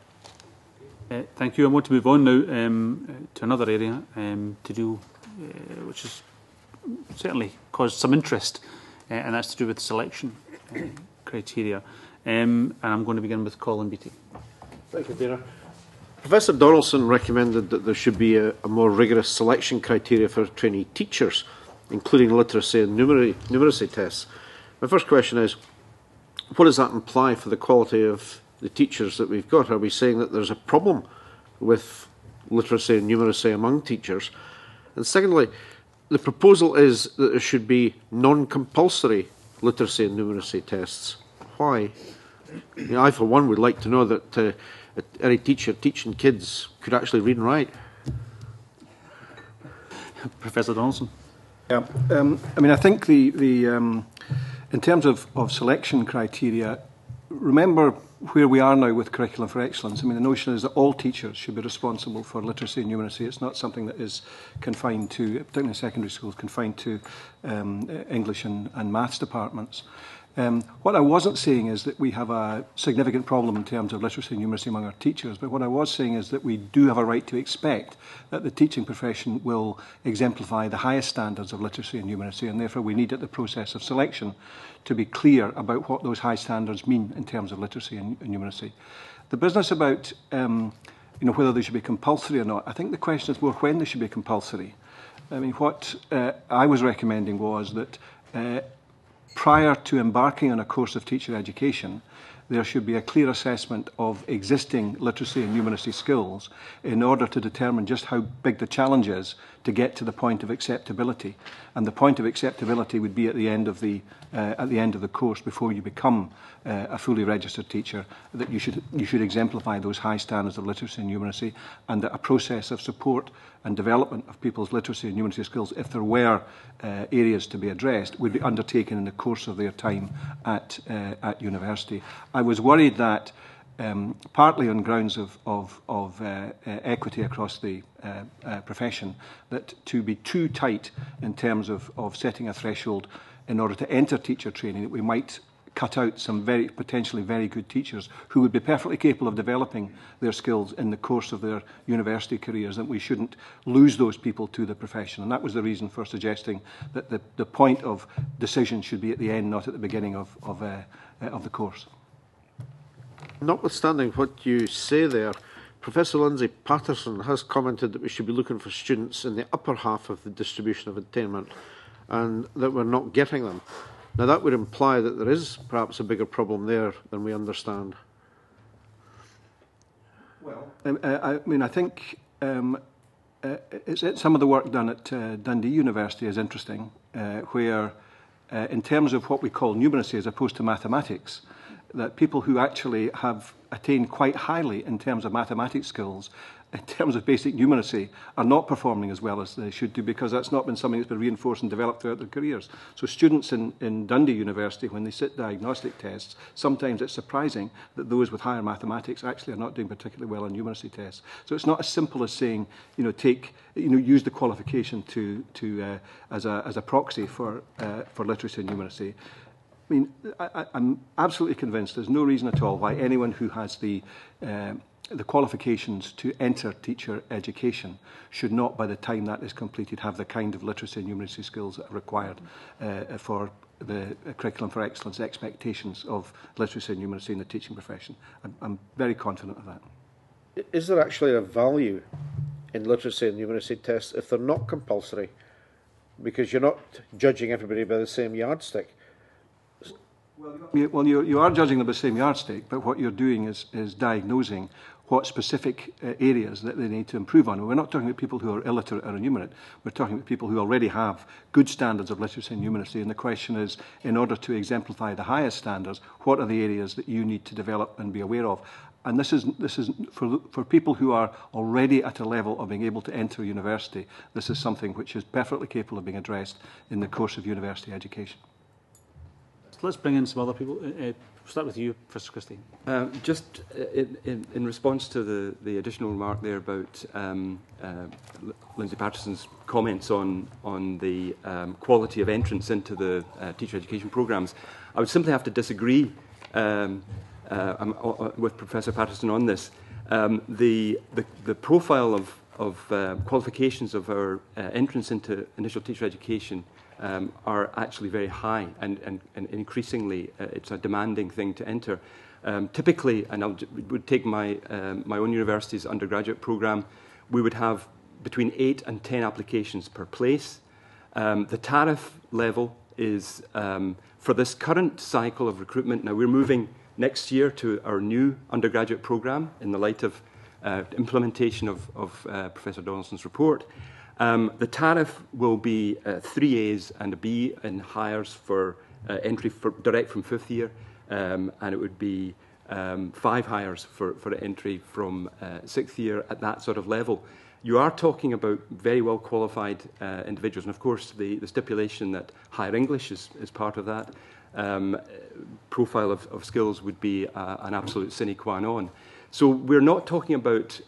S1: Thank you. I want to move on now to another area which has certainly caused some interest, and that's to do with selection criteria. And I'm going to begin with Colin Beattie.
S9: Thank you, Dana. Professor Donaldson recommended that there should be a more rigorous selection criteria for trainee teachers, including literacy and numeracy tests. My first question is, what does that imply for the quality of the teachers that we've got? Are we saying that there's a problem with literacy and numeracy among teachers? And secondly, the proposal is that there should be non-compulsory literacy and numeracy tests. Why? I, for one, would like to know that any teacher teaching kids could actually read and write.
S1: Professor Donaldson.
S4: Yeah, I mean, I think in terms of selection criteria, remember where we are now with Curriculum for Excellence. I mean, the notion is that all teachers should be responsible for literacy and numeracy. It's not something that is confined to, particularly in secondary schools, confined to English and maths departments. What I wasn't saying is that we have a significant problem in terms of literacy and numeracy among our teachers, but what I was saying is that we do have a right to expect that the teaching profession will exemplify the highest standards of literacy and numeracy, and therefore we need at the process of selection to be clear about what those high standards mean in terms of literacy and numeracy. The business about whether they should be compulsory or not, I think the question is more when they should be compulsory. I mean, what I was recommending was that prior to embarking on a course of teacher education, there should be a clear assessment of existing literacy and numeracy skills in order to determine just how big the challenge is to get to the point of acceptability. And the point of acceptability would be at the end of the course, before you become a fully registered teacher, that you should exemplify those high standards of literacy and numeracy, and that a process of support and development of people's literacy and numeracy skills, if there were areas to be addressed, would be undertaken in the course of their time at university. I was worried that, partly on grounds of equity across the profession, that to be too tight in terms of setting a threshold in order to enter teacher training, that we might cut out some potentially very good teachers who would be perfectly capable of developing their skills in the course of their university careers, that we shouldn't lose those people to the profession. And that was the reason for suggesting that the point of decision should be at the end, not at the beginning of the course.
S9: Notwithstanding what you say there, Professor Lindsay Patterson has commented that we should be looking for students in the upper half of the distribution of attainment and that we're not getting them. Now, that would imply that there is perhaps a bigger problem there than we understand.
S4: Well, I think some of the work done at Dundee University is interesting, where in terms of what we call numeracy as opposed to mathematics, that people who actually have attained quite highly in terms of mathematics skills, in terms of basic numeracy, are not performing as well as they should do, because that's not been something that's been reinforced and developed throughout their careers. So students in Dundee University, when they sit diagnostic tests, sometimes it's surprising that those with higher mathematics actually are not doing particularly well on numeracy tests. So it's not as simple as saying, use the qualification as a proxy for literacy and numeracy. I mean, I'm absolutely convinced there's no reason at all why anyone who has the qualifications to enter teacher education should not, by the time that is completed, have the kind of literacy and numeracy skills that are required for the Curriculum for Excellence expectations of literacy and numeracy in the teaching profession. I'm very confident of that.
S9: Is there actually a value in literacy and numeracy tests if they're not compulsory? Because you're not judging everybody by the same yardstick.
S4: Well, you are judging them by the same yardstick, but what you're doing is diagnosing what specific areas that they need to improve on. We're not talking about people who are illiterate or innumerate. We're talking about people who already have good standards of literacy and numeracy. And the question is, in order to exemplify the highest standards, what are the areas that you need to develop and be aware of? And this is for people who are already at a level of being able to enter university. This is something which is perfectly capable of being addressed in the course of university education.
S1: Let's bring in some other people. Start with you, Professor Christie.
S2: Just in response to the additional remark there about Lindsay Patterson's comments on the quality of entrance into the teacher education programmes, I would simply have to disagree with Professor Patterson on this. The profile of qualifications of our entrance into initial teacher education are actually very high, and increasingly it's a demanding thing to enter. Typically, and I would take my own university's undergraduate programme, we would have between 8 and 10 applications per place. The tariff level is, for this current cycle of recruitment, now we're moving next year to our new undergraduate programme in the light of implementation of Professor Donaldson's report. The tariff will be 3 A's and a B in hires for entry direct from 5th year, and it would be 5 hires for entry from 6th year at that sort of level. You are talking about very well qualified individuals, and of course the stipulation that higher English is part of that profile of skills would be an absolute sine qua non. So we're not talking about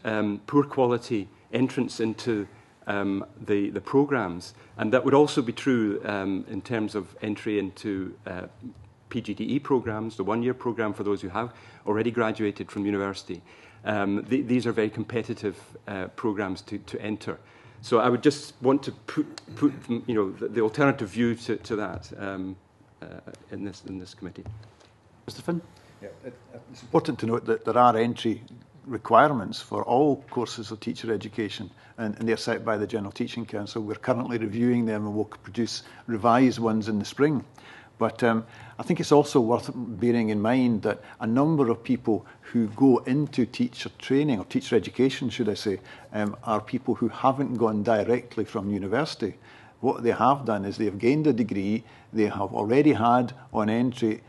S2: poor quality entrance into the programmes, and that would also be true in terms of entry into PGDE programmes, the one-year programme for those who have already graduated from university. These are very competitive programmes to enter. So I would just want to put the alternative view to that in this committee.
S1: Mr. Finn?
S6: Yeah, it's important to note that there are entry requirements for all courses of teacher education, and they're set by the General Teaching Council. We're currently reviewing them and we'll produce revised ones in the spring. But I think it's also worth bearing in mind that a number of people who go into teacher training, or teacher education should I say, are people who haven't gone directly from university. What they have done is they have gained a degree, they have already had on entry.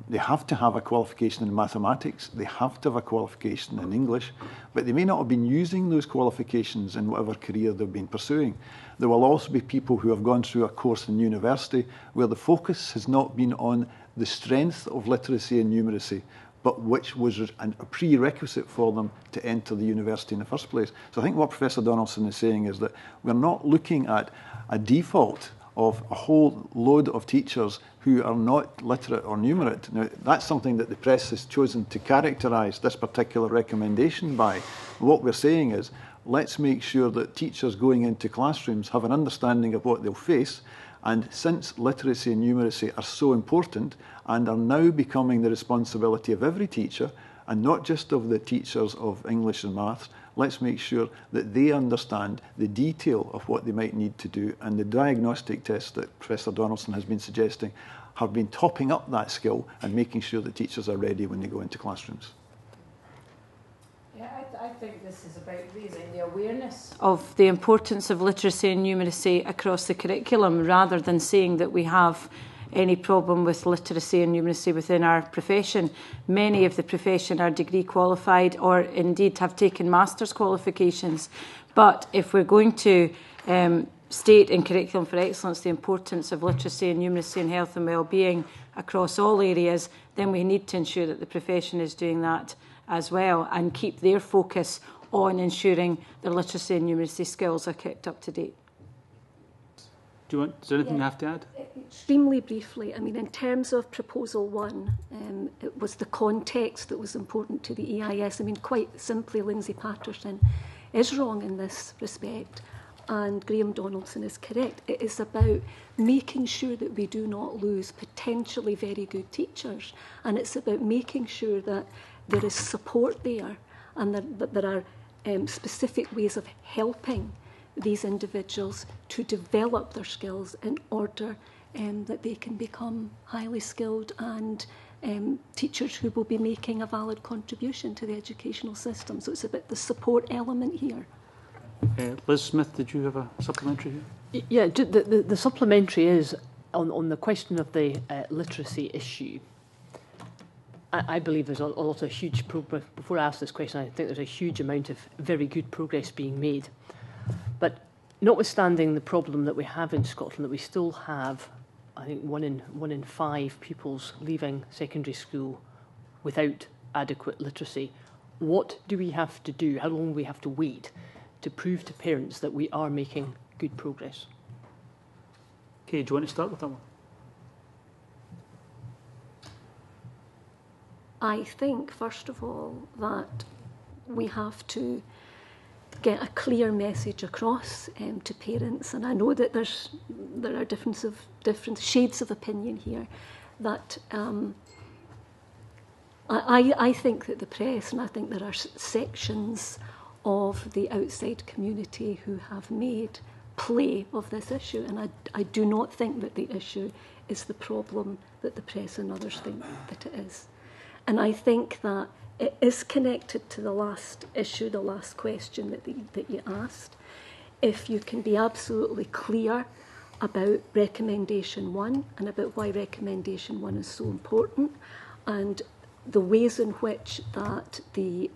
S6: They have to have a qualification in mathematics, they have to have a qualification in English, but they may not have been using those qualifications in whatever career they've been pursuing. There will also be people who have gone through a course in university where the focus has not been on the strength of literacy and numeracy, but which was a prerequisite for them to enter the university in the first place. So I think what Professor Donaldson is saying is that we're not looking at a default of a whole load of teachers who are not literate or numerate. Now, that's something that the press has chosen to characterise this particular recommendation by. What we're saying is, let's make sure that teachers going into classrooms have an understanding of what they'll face. And since literacy and numeracy are so important and are now becoming the responsibility of every teacher, and not just of the teachers of English and maths, let's make sure that they understand the detail of what they might need to do, and the diagnostic tests that Professor Donaldson has been suggesting have been topping up that skill and making sure that teachers are ready when they go into classrooms.
S5: Yeah, I think this is about raising the awareness of the importance of literacy and numeracy across the curriculum, rather than saying that we have any problem with literacy and numeracy within our profession. Many of the profession are degree qualified or indeed have taken master's qualifications. But if we're going to state in Curriculum for Excellence the importance of literacy and numeracy and health and well-being across all areas, then we need to ensure that the profession is doing that as well and keep their focus on ensuring their literacy and numeracy skills are kept up to date.
S1: Is there anything you have to add?
S3: Extremely briefly, I mean, in terms of Proposal 1, it was the context that was important to the EIS. I mean, quite simply, Lindsay Patterson is wrong in this respect, and Graham Donaldson is correct. It is about making sure that we do not lose potentially very good teachers, and it's about making sure that there is support there, and that there are specific ways of helping these individuals to develop their skills in order that they can become highly skilled and teachers who will be making a valid contribution to the educational system. So it's about the support element here.
S1: Liz Smith, did you have a supplementary here?
S7: Yeah, the supplementary is on the question of the literacy issue. I believe there's a lot of huge progress. Before I ask this question, I think there's a huge amount of very good progress being made. But notwithstanding the problem that we have in Scotland, that we still have, I think, one in 5 pupils leaving secondary school without adequate literacy, what do we have to do? How long do we have to wait to prove to parents that we are making good progress?
S1: Okay, do you want to start with that one?
S3: I think, first of all, that we have to get a clear message across to parents, and I know that there are different shades of opinion here, that I think that the press, and I think there are sections of the outside community who have made play of this issue, and I do not think that the issue is the problem that the press and others think that it is. And I think that it is connected to the last issue, the last question that you asked. If you can be absolutely clear about Recommendation 1 and about why Recommendation 1 is so important, and the ways in which that the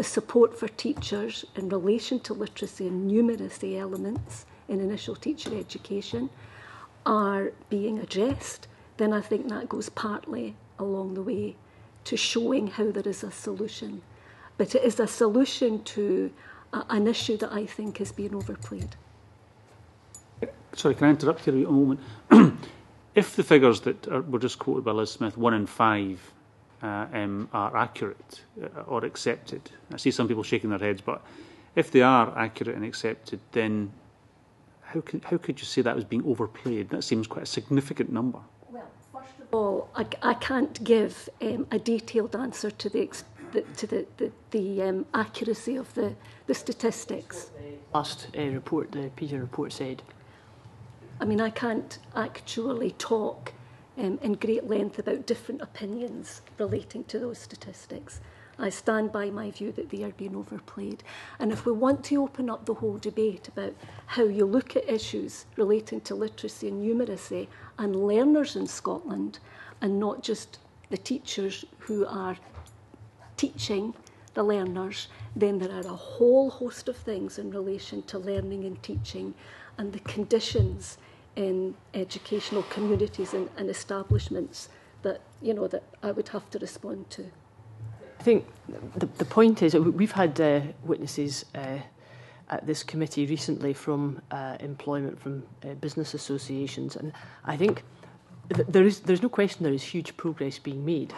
S3: support for teachers in relation to literacy and numeracy elements in initial teacher education are being addressed, then I think that goes partly along the way to showing how there is a solution. But it is a solution to an issue that I think is being overplayed.
S1: Sorry, can I interrupt here a moment? If the figures that were just quoted by Liz Smith, 1 in 5, are accurate or accepted, I see some people shaking their heads, but if they are accurate and accepted, then how could you say that was being overplayed? That seems quite a significant number.
S3: Well, first of all, I can't give a detailed answer to the accuracy of the statistics.
S7: Last report, the PISA report said.
S3: I mean, I can't actually talk in great length about different opinions relating to those statistics. I stand by my view that they are being overplayed. And if we want to open up the whole debate about how you look at issues relating to literacy and numeracy and learners in Scotland, and not just the teachers who are teaching the learners, then there are a whole host of things in relation to learning and teaching and the conditions in educational communities and establishments that, you know, that I would have to respond to.
S7: I think the point is we've had witnesses at this committee recently from employment, from business associations, and I think there's no question there is huge progress being made,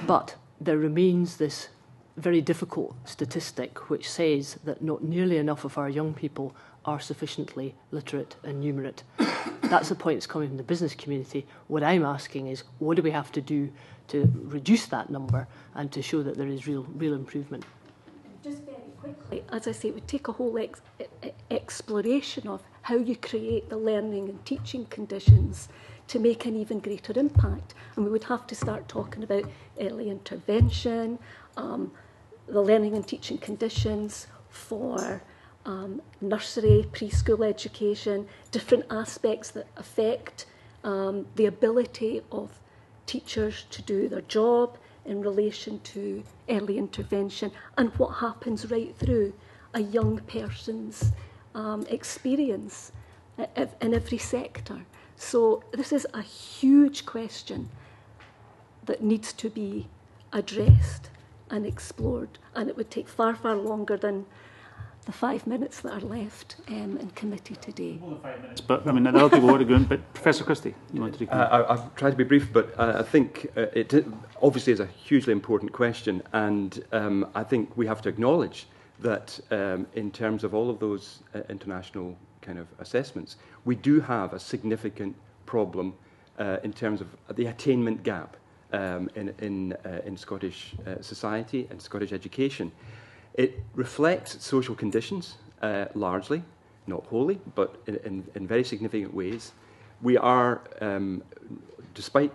S7: but there remains this very difficult statistic which says that not nearly enough of our young people are sufficiently literate and numerate. That's the point that's coming from the business community. What I'm asking is, what do we have to do to reduce that number and to show that there is real improvement?
S3: Just very quickly, as I say, it would take a whole exploration of how you create the learning and teaching conditions to make an even greater impact. And we would have to start talking about early intervention, the learning and teaching conditions for nursery, preschool education, different aspects that affect the ability of teachers to do their job in relation to early intervention and what happens right through a young person's experience in every sector. So this is a huge question that needs to be addressed and explored, and it would take far, far longer than the 5 minutes that are left in committee today.
S1: More than 5 minutes, but I mean, other people want to go in. But Professor Christie, you want to comment?
S2: I've tried to be brief, but I think it obviously is a hugely important question, and I think we have to acknowledge that in terms of all of those international kind of assessments, we do have a significant problem in terms of the attainment gap in Scottish society and Scottish education. It reflects social conditions largely, not wholly, but in very significant ways. We are, despite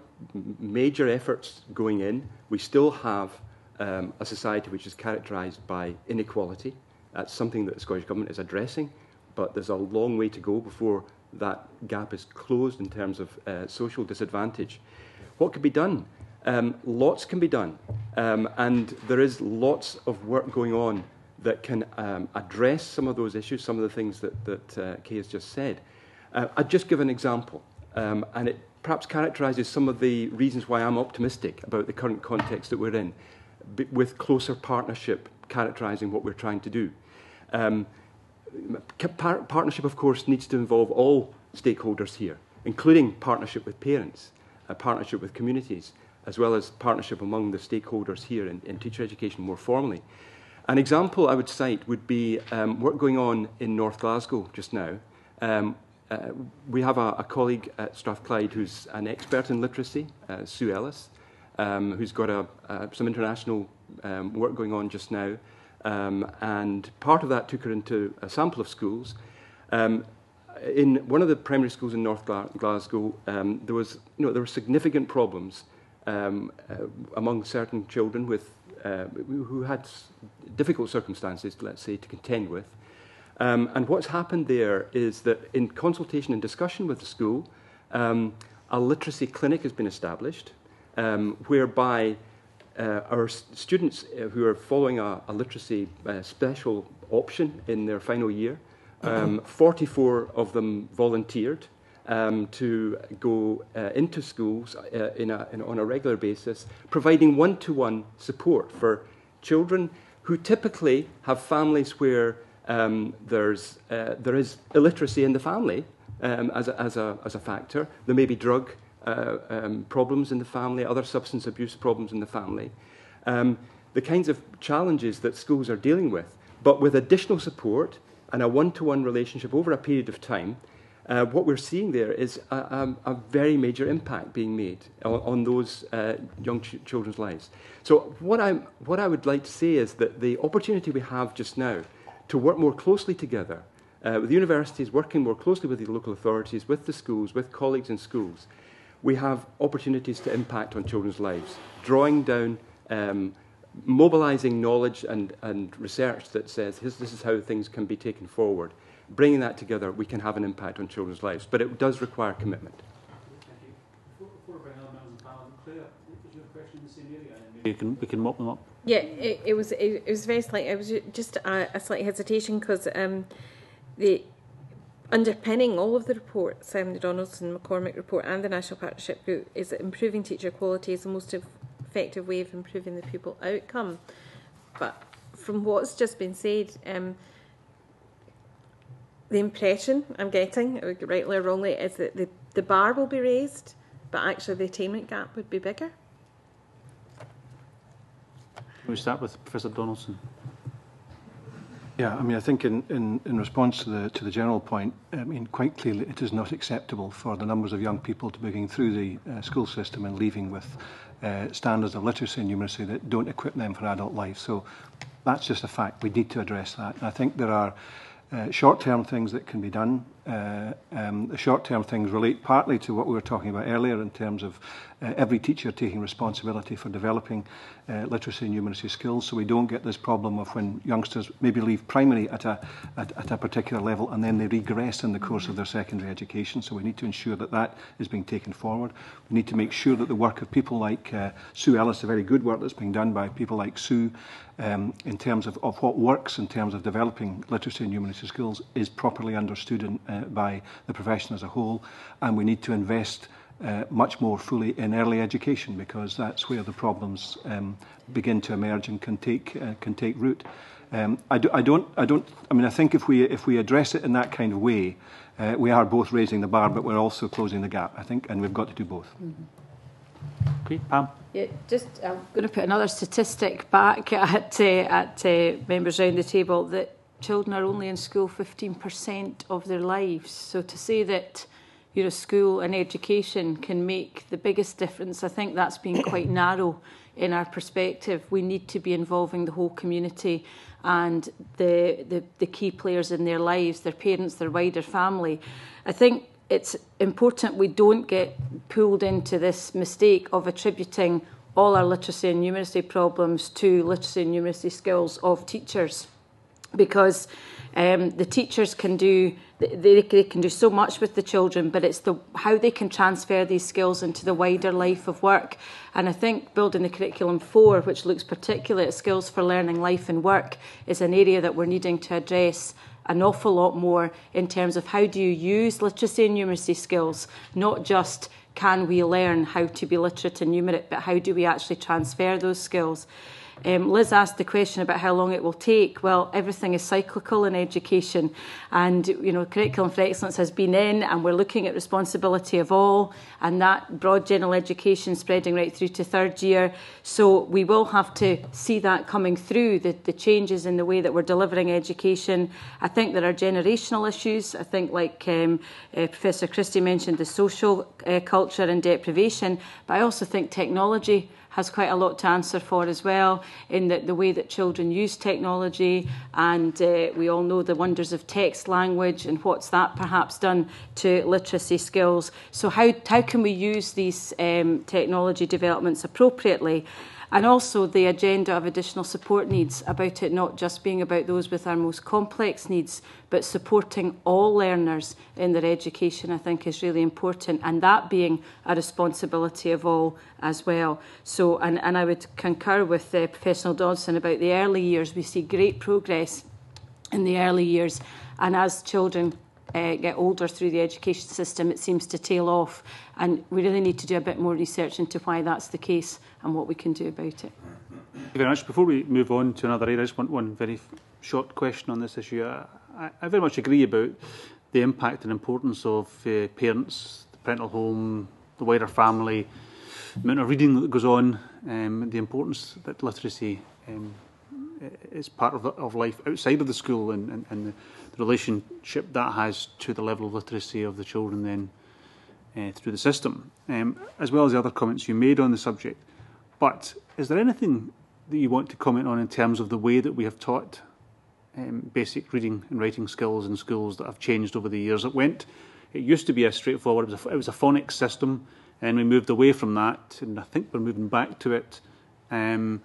S2: major efforts going in, we still have a society which is characterised by inequality. That's something that the Scottish Government is addressing, but there's a long way to go before that gap is closed in terms of social disadvantage. What could be done? Lots can be done, and there is lots of work going on that can address some of those issues, some of the things that Kay has just said. I'll just give an example, and it perhaps characterises some of the reasons why I'm optimistic about the current context that we're in, with closer partnership characterising what we're trying to do. Partnership, of course, needs to involve all stakeholders here, including partnership with parents, partnership with communities, as well as partnership among the stakeholders here in teacher education more formally. An example I would cite would be work going on in North Glasgow just now. We have a colleague at Strathclyde who's an expert in literacy, Sue Ellis, who's got some international work going on just now. And part of that took her into a sample of schools. In one of the primary schools in North Glasgow, there were significant problems among certain children who had difficult circumstances, let's say, to contend with. And what's happened there is that in consultation and discussion with the school, a literacy clinic has been established, whereby our students who are following a literacy special option in their final year, 44 of them volunteered to go into schools on a regular basis, providing one-to-one support for children who typically have families where there is illiteracy in the family as a factor. There may be drug problems in the family, other substance abuse problems in the family. The kinds of challenges that schools are dealing with, but with additional support and a one-to-one relationship over a period of time, what we're seeing there is a very major impact being made on those young children's lives. So what I would like to say is that the opportunity we have just now to work more closely together with the universities, working more closely with the local authorities, with the schools, with colleagues in schools, we have opportunities to impact on children's lives, drawing down, mobilising knowledge and research that says this is how things can be taken forward. Bringing that together, we can have an impact on children's lives, but it does require commitment.
S1: Thank you. Before I bring other members of Parliament, Claire, is your question in the same area? Maybe we can mop them up.
S8: Yeah, it was very slight. It was just a slight hesitation because the underpinning all of the reports, the Donaldson McCormick report and the National Partnership Group, is that improving teacher quality is the most effective way of improving the pupil outcome. But from what's just been said, the impression I'm getting, rightly or wrongly, is that the bar will be raised, but actually the attainment gap would be bigger.
S1: We start with Professor Donaldson.
S4: Yeah, I mean, I think in response to the general point, I mean, quite clearly it is not acceptable for the numbers of young people to be going through the school system and leaving with standards of literacy and numeracy that don't equip them for adult life. So that's just a fact. We need to address that. And I think there are short-term things that can be done. The short-term things relate partly to what we were talking about earlier in terms of every teacher taking responsibility for developing literacy and numeracy skills, so we don't get this problem of when youngsters maybe leave primary at a particular level and then they regress in the course of their secondary education. So we need to ensure that that is being taken forward. We need to make sure that the work of people like Sue Ellis, the very good work that's being done by people like Sue, in terms of what works in terms of developing literacy and numeracy skills, is properly understood by the profession as a whole. And we need to invest much more fully in early education, because that's where the problems begin to emerge and can take root. I think if we address it in that kind of way, we are both raising the bar, but we're also closing the gap, I think, and we've got to do both.
S1: Okay, Pam.
S5: Yeah, I'm going to put another statistic back at members round the table, that children are only in school 15% of their lives. So to say that school and education can make the biggest difference, I think that's been quite narrow in our perspective. We need to be involving the whole community and the key players in their lives, their parents, their wider family. I think it's important we don't get pulled into this mistake of attributing all our literacy and numeracy problems to literacy and numeracy skills of teachers, because the teachers can do they can do so much with the children, but it's how they can transfer these skills into the wider life of work. And I think building the curriculum 4, which looks particularly at skills for learning, life and work, is an area that we're needing to address an awful lot more in terms of how do you use literacy and numeracy skills, not just can we learn how to be literate and numerate, but how do we actually transfer those skills. Liz asked the question about how long it will take. Well, everything is cyclical in education, and Curriculum for Excellence has been in, and we're looking at responsibility of all, and that broad general education spreading right through to third year. So we will have to see that coming through, the changes in the way that we're delivering education. I think there are generational issues. I think, like Professor Christie mentioned, the social culture and deprivation, but I also think technology has quite a lot to answer for as well, in the way that children use technology, and we all know the wonders of text language and what's that perhaps done to literacy skills. So how can we use these technology developments appropriately? And also the agenda of additional support needs, about it not just being about those with our most complex needs, but supporting all learners in their education, I think is really important, and that being a responsibility of all as well. So, and I would concur with Professor Dodson about the early years. We see great progress in the early years, and as children get older through the education system, it seems to tail off, and we really need to do a bit more research into why that's the case and what we can do about it.
S1: Thank you very much. Before we move on to another area, I just want one very short question on this issue. I very much agree about the impact and importance of parents, the parental home, the wider family, the amount of reading that goes on, the importance that literacy is part of life outside of the school, and the relationship that has to the level of literacy of the children then through the system, as well as the other comments you made on the subject. But is there anything that you want to comment on in terms of the way that we have taught basic reading and writing skills in schools that have changed over the years? It used to be a straightforward, it was a phonics system, and we moved away from that, and I think we're moving back to it. And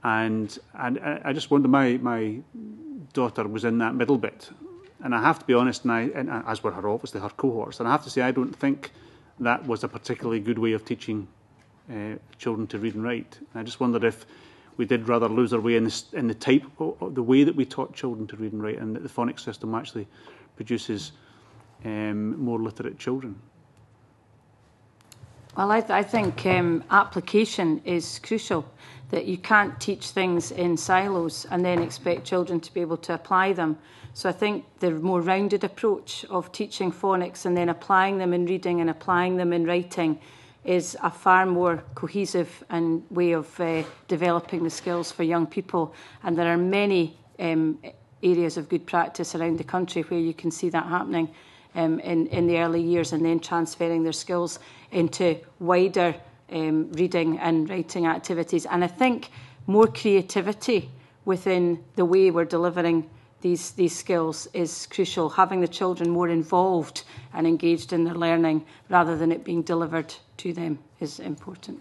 S1: I just wonder, my daughter was in that middle bit, and I have to be honest, and as were obviously her cohorts, and I have to say I don't think that was a particularly good way of teaching children to read and write. And I just wondered if we did rather lose our way in the way that we taught children to read and write, and that the phonics system actually produces more literate children.
S5: Well, I think application is crucial. that you can't teach things in silos and then expect children to be able to apply them. So I think the more rounded approach of teaching phonics and then applying them in reading and applying them in writing is a far more cohesive and way of developing the skills for young people. And there are many areas of good practice around the country where you can see that happening in the early years, and then transferring their skills into wider reading and writing activities. And I think more creativity within the way we're delivering these skills is crucial. Having the children more involved and engaged in their learning rather than it being delivered to them is important.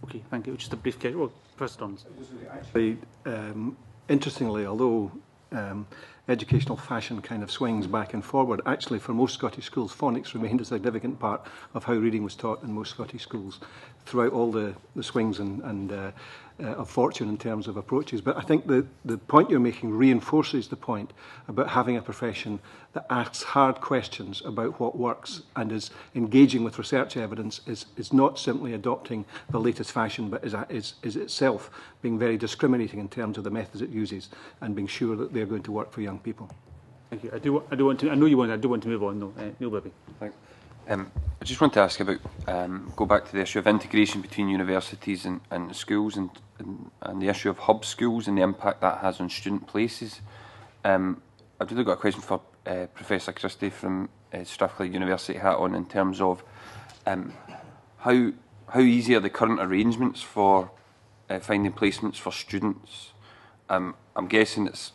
S1: Okay, thank you. Just a brief question. Well, Professor Donnells.
S4: Actually, interestingly, although educational fashion kind of swings back and forward, actually for most Scottish schools, phonics remained a significant part of how reading was taught in most Scottish schools throughout all the swings and of fortune in terms of approaches. But I think the point you're making reinforces the point about having a profession that asks hard questions about what works and is engaging with research evidence, is not simply adopting the latest fashion, but is itself being very discriminating in terms of the methods it uses and being sure that they're going to work for young people.
S1: Thank you. I do want to. I know you want. I do want to move on. No, Neil Bibby.
S10: Thanks. I just want to ask about go back to the issue of integration between universities and schools, and the issue of hub schools and the impact that has on student places. I've really got a question for Professor Christie from Strathclyde University hat on, in terms of how easy are the current arrangements for finding placements for students. I'm guessing it's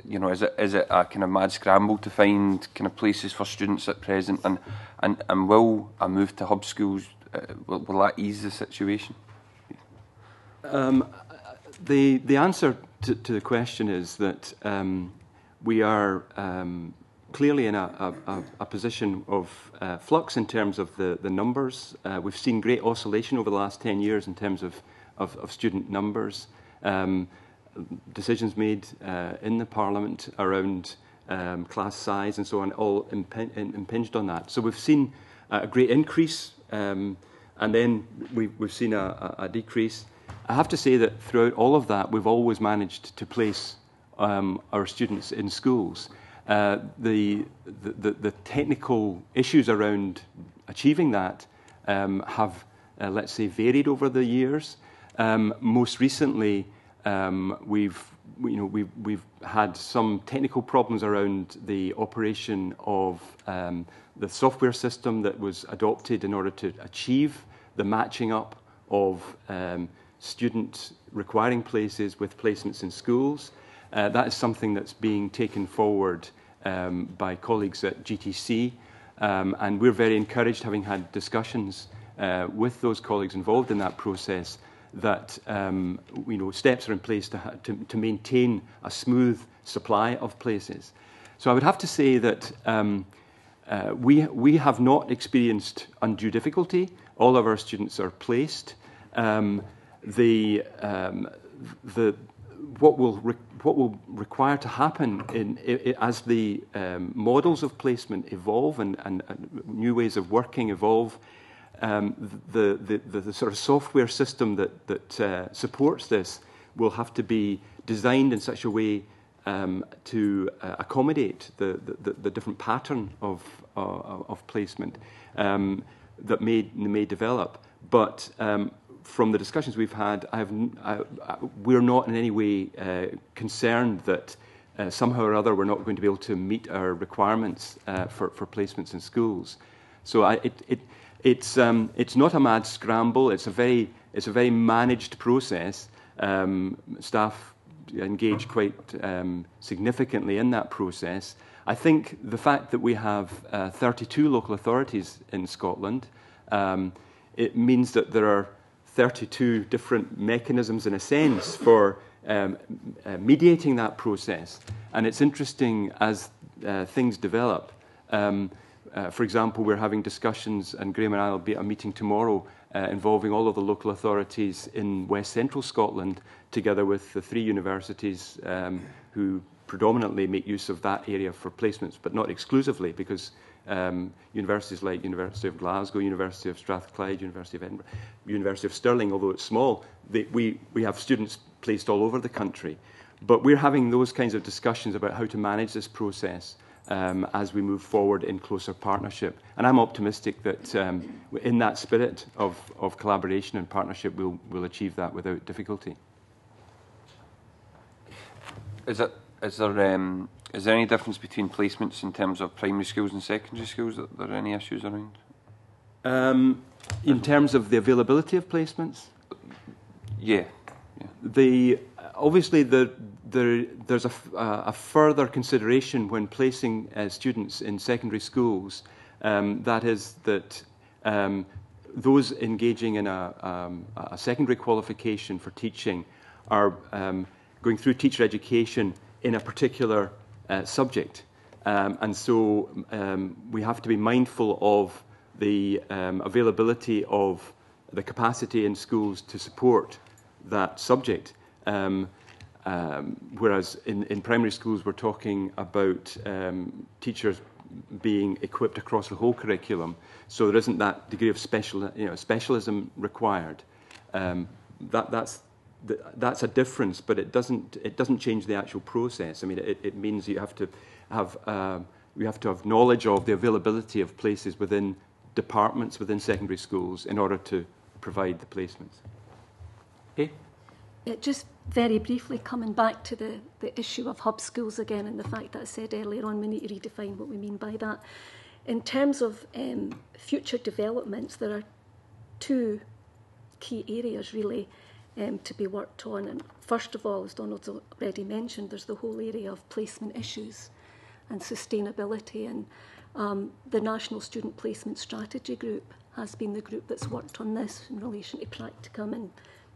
S10: is it a kind of mad scramble to find kind of places for students at present, and will a move to hub schools will that ease the situation?
S2: The answer to the question is that we are clearly in a position of flux in terms of the numbers. We've seen great oscillation over the last 10 years in terms of student numbers. Decisions made in the Parliament around class size and so on all impinged on that. So we've seen a great increase, and then we've seen a decrease. I have to say that throughout all of that, we've always managed to place our students in schools. The technical issues around achieving that have, let's say, varied over the years. Most recently, we've had some technical problems around the operation of the software system that was adopted in order to achieve the matching up of students requiring places with placements in schools. That is something that's being taken forward by colleagues at GTC, and we're very encouraged, having had discussions with those colleagues involved in that process, that steps are in place to maintain a smooth supply of places. So I would have to say that we have not experienced undue difficulty. All of our students are placed. What will require to happen as the models of placement evolve and new ways of working evolve, the sort of software system that supports this will have to be designed in such a way to accommodate the different pattern of placement that may develop. But from the discussions we've had, we're not in any way concerned that somehow or other we're not going to be able to meet our requirements for placements in schools. So it's not a mad scramble. It's a very managed process. Staff engage quite significantly in that process. I think the fact that we have 32 local authorities in Scotland, it means that there are 32 different mechanisms, in a sense, for mediating that process. And it's interesting as things develop. For example, we're having discussions, and Graham and I will be at a meeting tomorrow involving all of the local authorities in West Central Scotland, together with the 3 universities who predominantly make use of that area for placements, but not exclusively, because Universities like University of Glasgow, University of Strathclyde, University of Edinburgh, University of Stirling, although it's small, we have students placed all over the country. But we're having those kinds of discussions about how to manage this process as we move forward in closer partnership. And I'm optimistic that in that spirit of collaboration and partnership, we'll achieve that without difficulty.
S10: Is there any difference between placements in terms of primary schools and secondary schools? Are there any issues around?
S2: In terms of the availability of placements?
S10: Yeah.
S2: Obviously, there's a further consideration when placing students in secondary schools. That is that those engaging in a secondary qualification for teaching are going through teacher education in a particular subject. And so we have to be mindful of the availability of the capacity in schools to support that subject. Whereas in primary schools, we're talking about teachers being equipped across the whole curriculum, so there isn't that degree of specialism required. That's a difference, but it doesn't change the actual process. I mean, it means you have to have knowledge of the availability of places within departments within secondary schools in order to provide the placements. Okay.
S3: Just very briefly, coming back to the issue of hub schools again, and the fact that I said earlier on we need to redefine what we mean by that. In terms of future developments, there are two key areas really to be worked on. And first of all, as Donald's already mentioned, there's the whole area of placement issues and sustainability. And the National Student Placement Strategy Group has been the group that's worked on this in relation to practicum and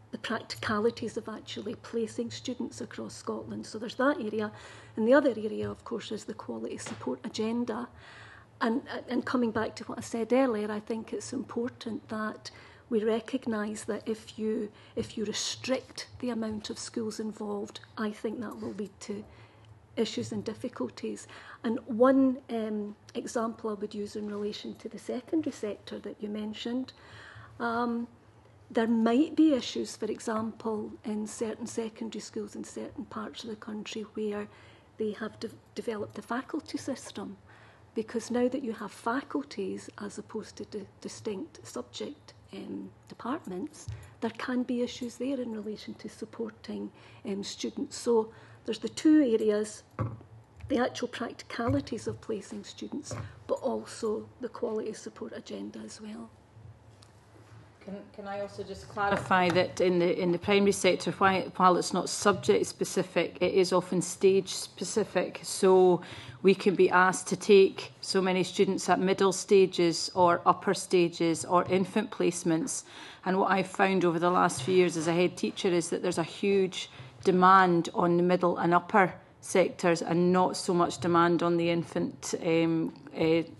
S3: the practicalities of actually placing students across Scotland. So there's that area. And the other area, of course, is the quality support agenda. And coming back to what I said earlier, I think it's important that we recognise that if you restrict the amount of schools involved, I think that will lead to issues and difficulties. And one example I would use in relation to the secondary sector that you mentioned, there might be issues, for example, in certain secondary schools in certain parts of the country where they have developed a faculty system. Because now that you have faculties as opposed to distinct subject departments, there can be issues there in relation to supporting students. So there's the two areas, the actual practicalities of placing students, but also the quality support agenda as well.
S5: Can I also just clarify that in the primary sector, while it's not subject specific, it is often stage specific. So we can be asked to take so many students at middle stages or upper stages or infant placements. And what I've found over the last few years as a head teacher is that there's a huge demand on the middle and upper sectors and not so much demand on the infant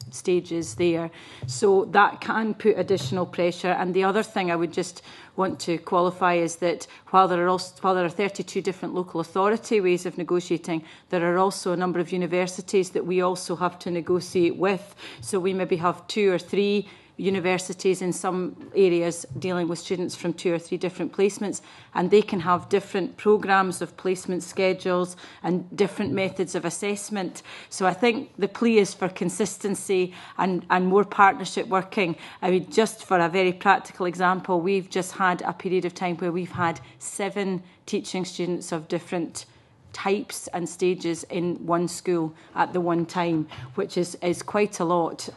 S5: stages there. So that can put additional pressure. And the other thing I would just want to qualify is that while there are 32 different local authority ways of negotiating, there are also a number of universities that we also have to negotiate with. So we maybe have 2 or 3 universities in some areas dealing with students from 2 or 3 different placements, and they can have different programmes of placement schedules and different methods of assessment. So I think the plea is for consistency and more partnership working. I mean, just for a very practical example, we've just had a period of time where we've had 7 teaching students of different types and stages in one school at the one time, which is quite a lot,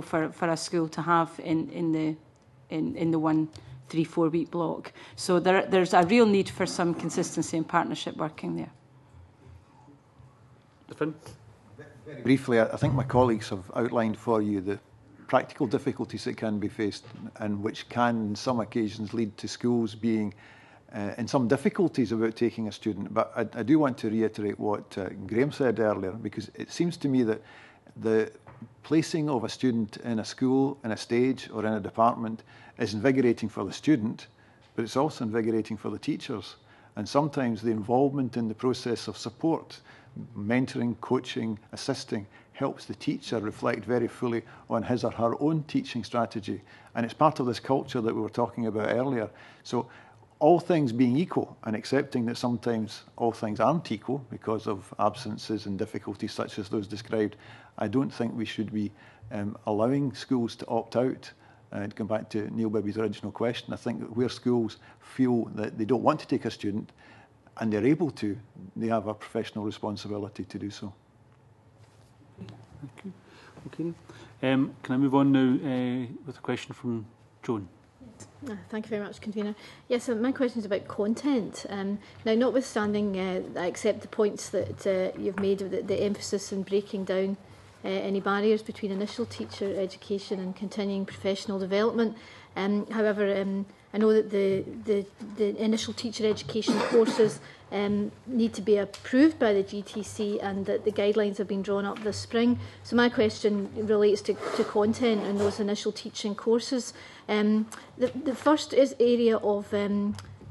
S5: for a school to have in the 1 3-4 week block. So there's a real need for some consistency and partnership working there.
S1: Finn?
S6: Very briefly, I think my colleagues have outlined for you the practical difficulties that can be faced and which can, in some occasions, lead to schools being in some difficulties about taking a student. But I do want to reiterate what Graham said earlier, because it seems to me that the placing of a student in a school, in a stage or in a department is invigorating for the student, but it's also invigorating for the teachers. And sometimes the involvement in the process of support, mentoring, coaching, assisting, helps the teacher reflect very fully on his or her own teaching strategy. And it's part of this culture that we were talking about earlier. So all things being equal, and accepting that sometimes all things aren't equal because of absences and difficulties such as those described, I don't think we should be allowing schools to opt out. And going back to Neil Bibby's original question, I think that where schools feel that they don't want to take a student and they're able to, they have a professional responsibility to do so.
S1: Okay. Okay. Can I move on now with a question from Joan?
S11: Thank you very much, Convener. Yes, so my question is about content. Now, notwithstanding, I accept the points that you've made of the emphasis in breaking down any barriers between initial teacher education and continuing professional development. However, I know that the initial teacher education courses need to be approved by the GTC, and that the guidelines have been drawn up this spring. So my question relates to content in those initial teaching courses. The first is area of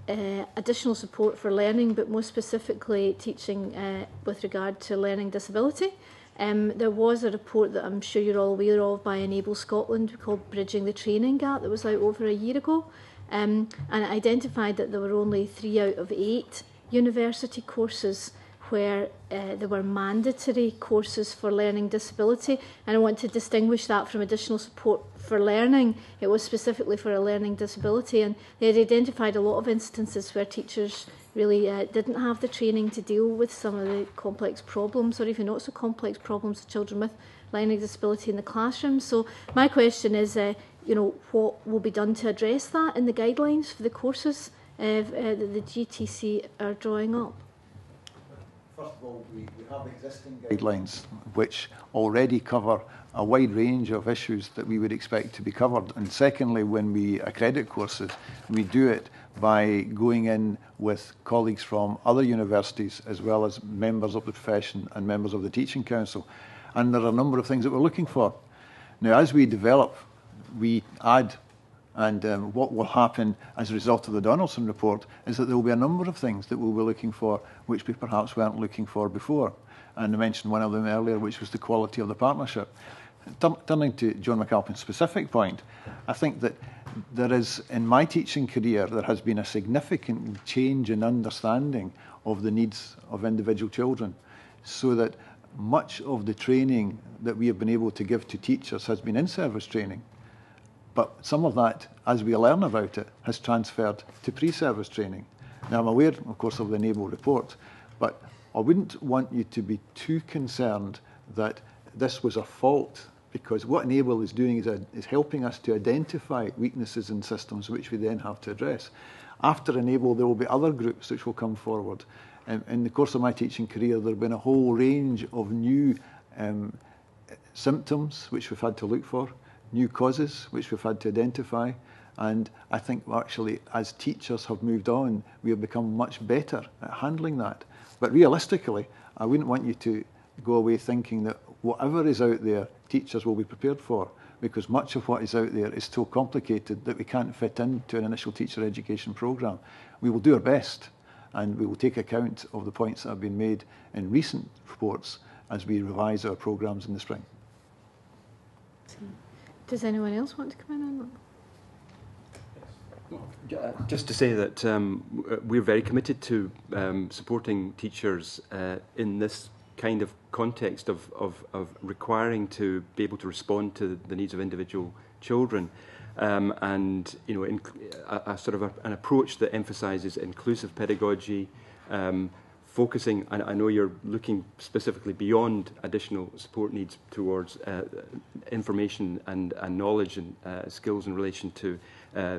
S11: additional support for learning, but more specifically teaching with regard to learning disability. There was a report that I'm sure you're all aware of by Enable Scotland called Bridging the Training Gap that was out over a year ago, and it identified that there were only 3 out of 8 university courses where there were mandatory courses for learning disability, and I want to distinguish that from additional support for learning. It was specifically for a learning disability, and they had identified a lot of instances where teachers really didn't have the training to deal with some of the complex problems, or even not so complex problems of children with learning disability in the classroom. So my question is, what will be done to address that in the guidelines for the courses that the GTC are drawing up?
S6: First of all, we have existing guidelines which already cover a wide range of issues that we would expect to be covered. And secondly, when we accredit courses, we do it by going in with colleagues from other universities as well as members of the profession and members of the Teaching Council. And there are a number of things that we're looking for. Now, as we develop, we add, and what will happen as a result of the Donaldson report is that there will be a number of things that we'll be looking for which we perhaps weren't looking for before. And I mentioned one of them earlier, which was the quality of the partnership. Turning to Joan McAlpin's specific point, I think that there is, in my teaching career, there has been a significant change in understanding of the needs of individual children, so that much of the training that we have been able to give to teachers has been in-service training. But some of that, as we learn about it, has transferred to pre-service training. Now, I'm aware, of course, of the Enable report, but I wouldn't want you to be too concerned that this was a fault, because what Enable is doing is helping us to identify weaknesses in systems which we then have to address. After Enable, there will be other groups which will come forward. In the course of my teaching career, there have been a whole range of new symptoms which we've had to look for, new causes which we've had to identify, and I think actually as teachers have moved on, we have become much better at handling that. But realistically, I wouldn't want you to go away thinking that whatever is out there, teachers will be prepared for, because much of what is out there is so complicated that we can't fit into an initial teacher education programme. We will do our best, and we will take account of the points that have been made in recent reports as we revise our programmes in the spring.
S11: Does anyone else want to come in on that?
S2: Just to say that we're very committed to supporting teachers in this kind of context of requiring to be able to respond to the needs of individual children, and a sort of an approach that emphasises inclusive pedagogy, focusing, and I know you're looking specifically beyond additional support needs towards information and knowledge and skills in relation to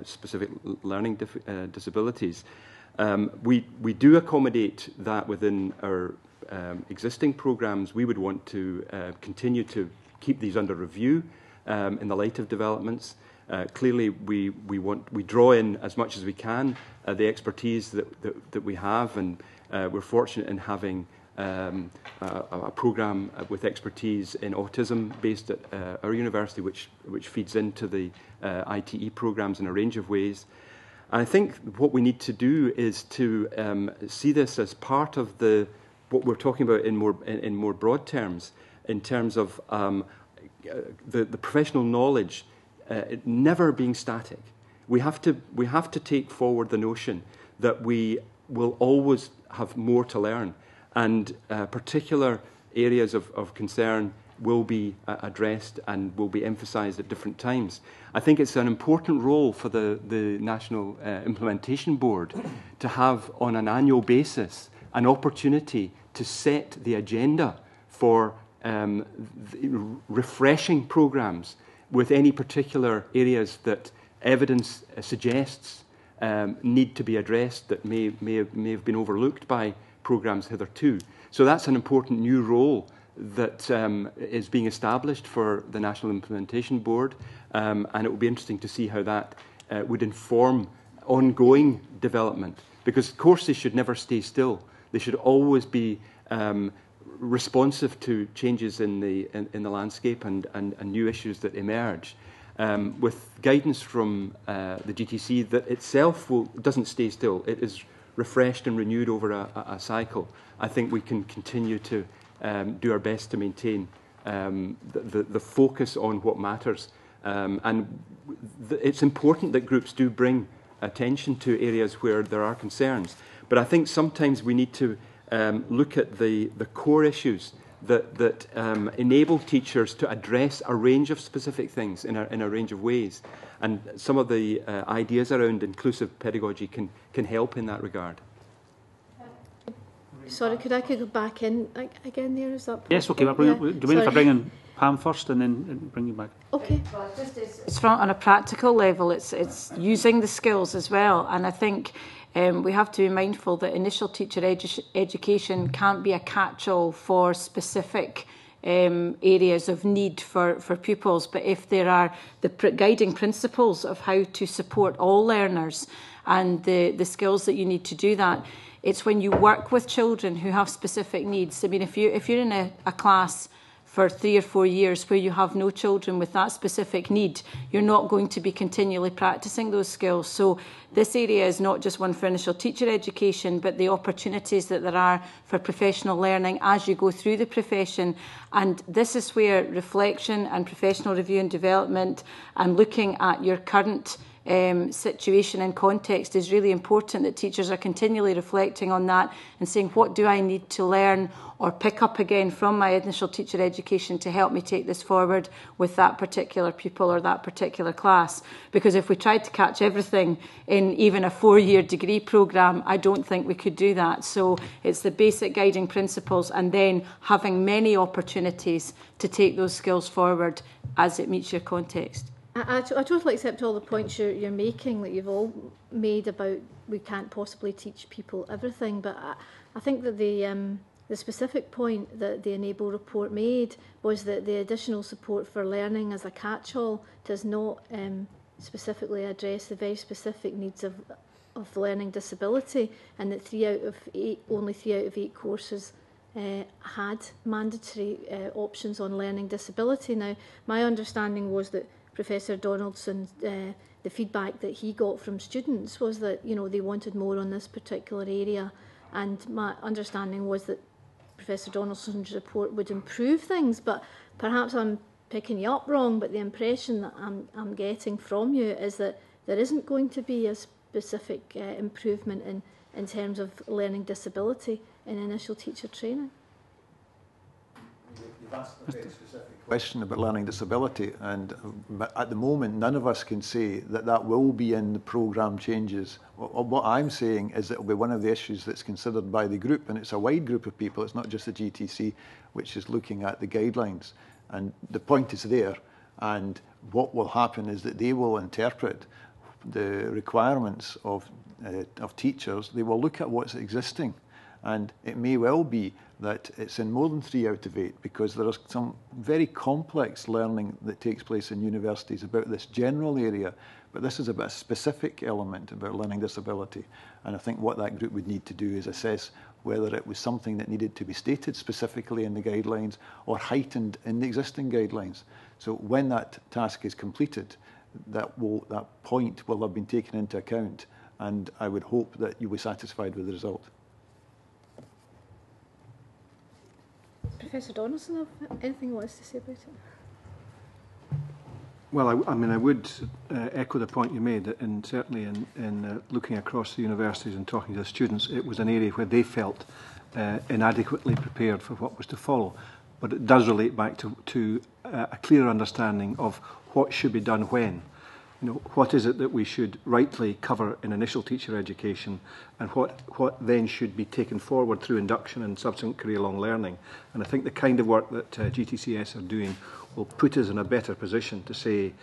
S2: specific learning disabilities. We do accommodate that within our existing programmes. We would want to continue to keep these under review in the light of developments. Clearly, we draw in as much as we can the expertise that we have, and we're fortunate in having a programme with expertise in autism based at our university, which feeds into the ITE programmes in a range of ways. And I think what we need to do is to see this as part of what we're talking about in more broad terms, in terms of the professional knowledge it never being static. We have to take forward the notion that we will always have more to learn, and particular areas of concern will be addressed and will be emphasised at different times. I think it's an important role for the National Implementation Board to have, on an annual basis, an opportunity to set the agenda for refreshing programmes with any particular areas that evidence suggests need to be addressed that may have been overlooked by programmes hitherto. So that's an important new role that is being established for the National Implementation Board, and it will be interesting to see how that would inform ongoing development, because courses should never stay still. They should always be responsive to changes in the landscape and new issues that emerge, with guidance from the GTC that itself doesn't stay still. It is refreshed and renewed over a cycle. I think we can continue to do our best to maintain the focus on what matters. It's important that groups do bring attention to areas where there are concerns. But I think sometimes we need to look at the core issues that enable teachers to address a range of specific things in a range of ways. And some of the ideas around inclusive pedagogy can help in that regard.
S11: Sorry, could I go back in again there? Is that possible?
S1: Yes, okay. Do you mind if I bring in Pam first and then bring you back?
S11: Okay.
S5: Well, it's from, on a practical level, it's using the skills as well. And I think we have to be mindful that initial teacher education can't be a catch-all for specific areas of need for pupils. But if there are the guiding principles of how to support all learners and the skills that you need to do that, it's when you work with children who have specific needs. I mean, if you're in a class for 3 or 4 years where you have no children with that specific need, you're not going to be continually practicing those skills. So this area is not just one for initial teacher education, but the opportunities that there are for professional learning as you go through the profession. And this is where reflection and professional review and development and looking at your current situation and context is really important, that teachers are continually reflecting on that and saying, what do I need to learn or pick up again from my initial teacher education to help me take this forward with that particular pupil or that particular class? Because if we tried to catch everything in even a 4-year degree programme, I don't think we could do that. So it's the basic guiding principles and then having many opportunities to take those skills forward as it meets your context.
S11: I totally accept all the points you're making, that you've all made about we can't possibly teach people everything, but I think that the specific point that the Enable report made was that the additional support for learning as a catch-all does not specifically address the very specific needs of learning disability, and that only 3 out of 8 courses had mandatory options on learning disability. Now, my understanding was that Professor Donaldson, the feedback that he got from students was that, you know, they wanted more on this particular area, and my understanding was that Professor Donaldson's report would improve things, but perhaps I'm picking you up wrong, but the impression that I'm getting from you is that there isn't going to be a specific improvement in terms of learning disability in initial teacher training.
S6: You've asked a very specific question about learning disability, and at the moment none of us can say that will be in the programme changes. What I'm saying is that it will be one of the issues that's considered by the group, and it's a wide group of people. It's not just the GTC which is looking at the guidelines, and the point is there, and what will happen is that they will interpret the requirements of teachers. They will look at what's existing, and it may well be that it's in more than 3 out of 8, because there is some very complex learning that takes place in universities about this general area, but this is about a specific element about learning disability. And I think what that group would need to do is assess whether it was something that needed to be stated specifically in the guidelines or heightened in the existing guidelines. So when that task is completed, that point will have been taken into account, and I would hope that you'll be satisfied with the result.
S11: Professor Donaldson have anything he wants to say about it?
S4: Well, I mean, I would echo the point you made, that certainly in looking across the universities and talking to the students, it was an area where they felt inadequately prepared for what was to follow. But it does relate back to a clear understanding of what should be done when. You know, what is it that we should rightly cover in initial teacher education, and what then should be taken forward through induction and subsequent career-long learning. And I think the kind of work that GTCS are doing will put us in a better position to say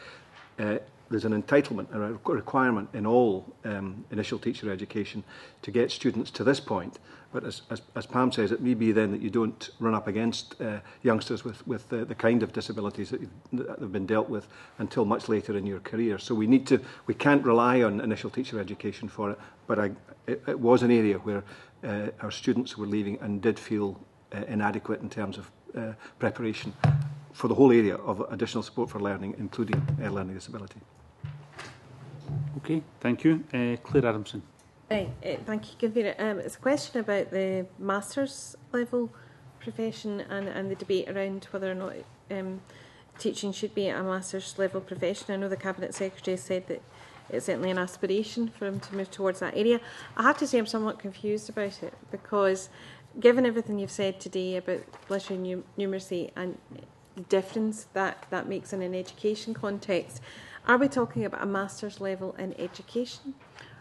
S4: there's an entitlement, a requirement in all initial teacher education to get students to this point. But as Pam says, it may be then that you don't run up against youngsters with the kind of disabilities that have been dealt with until much later in your career. So we can't rely on initial teacher education for it, but it was an area where our students were leaving and did feel inadequate in terms of preparation for the whole area of additional support for learning, including learning disability.
S1: Okay, thank you. Claire Adamson.
S8: Thank you, Convener. It's a question about the master's level profession and the debate around whether or not teaching should be a master's level profession. I know the Cabinet Secretary said that it's certainly an aspiration for him to move towards that area. I have to say I'm somewhat confused about it, because given everything you've said today about literary numeracy and the difference that makes in an education context, are we talking about a master's level in education?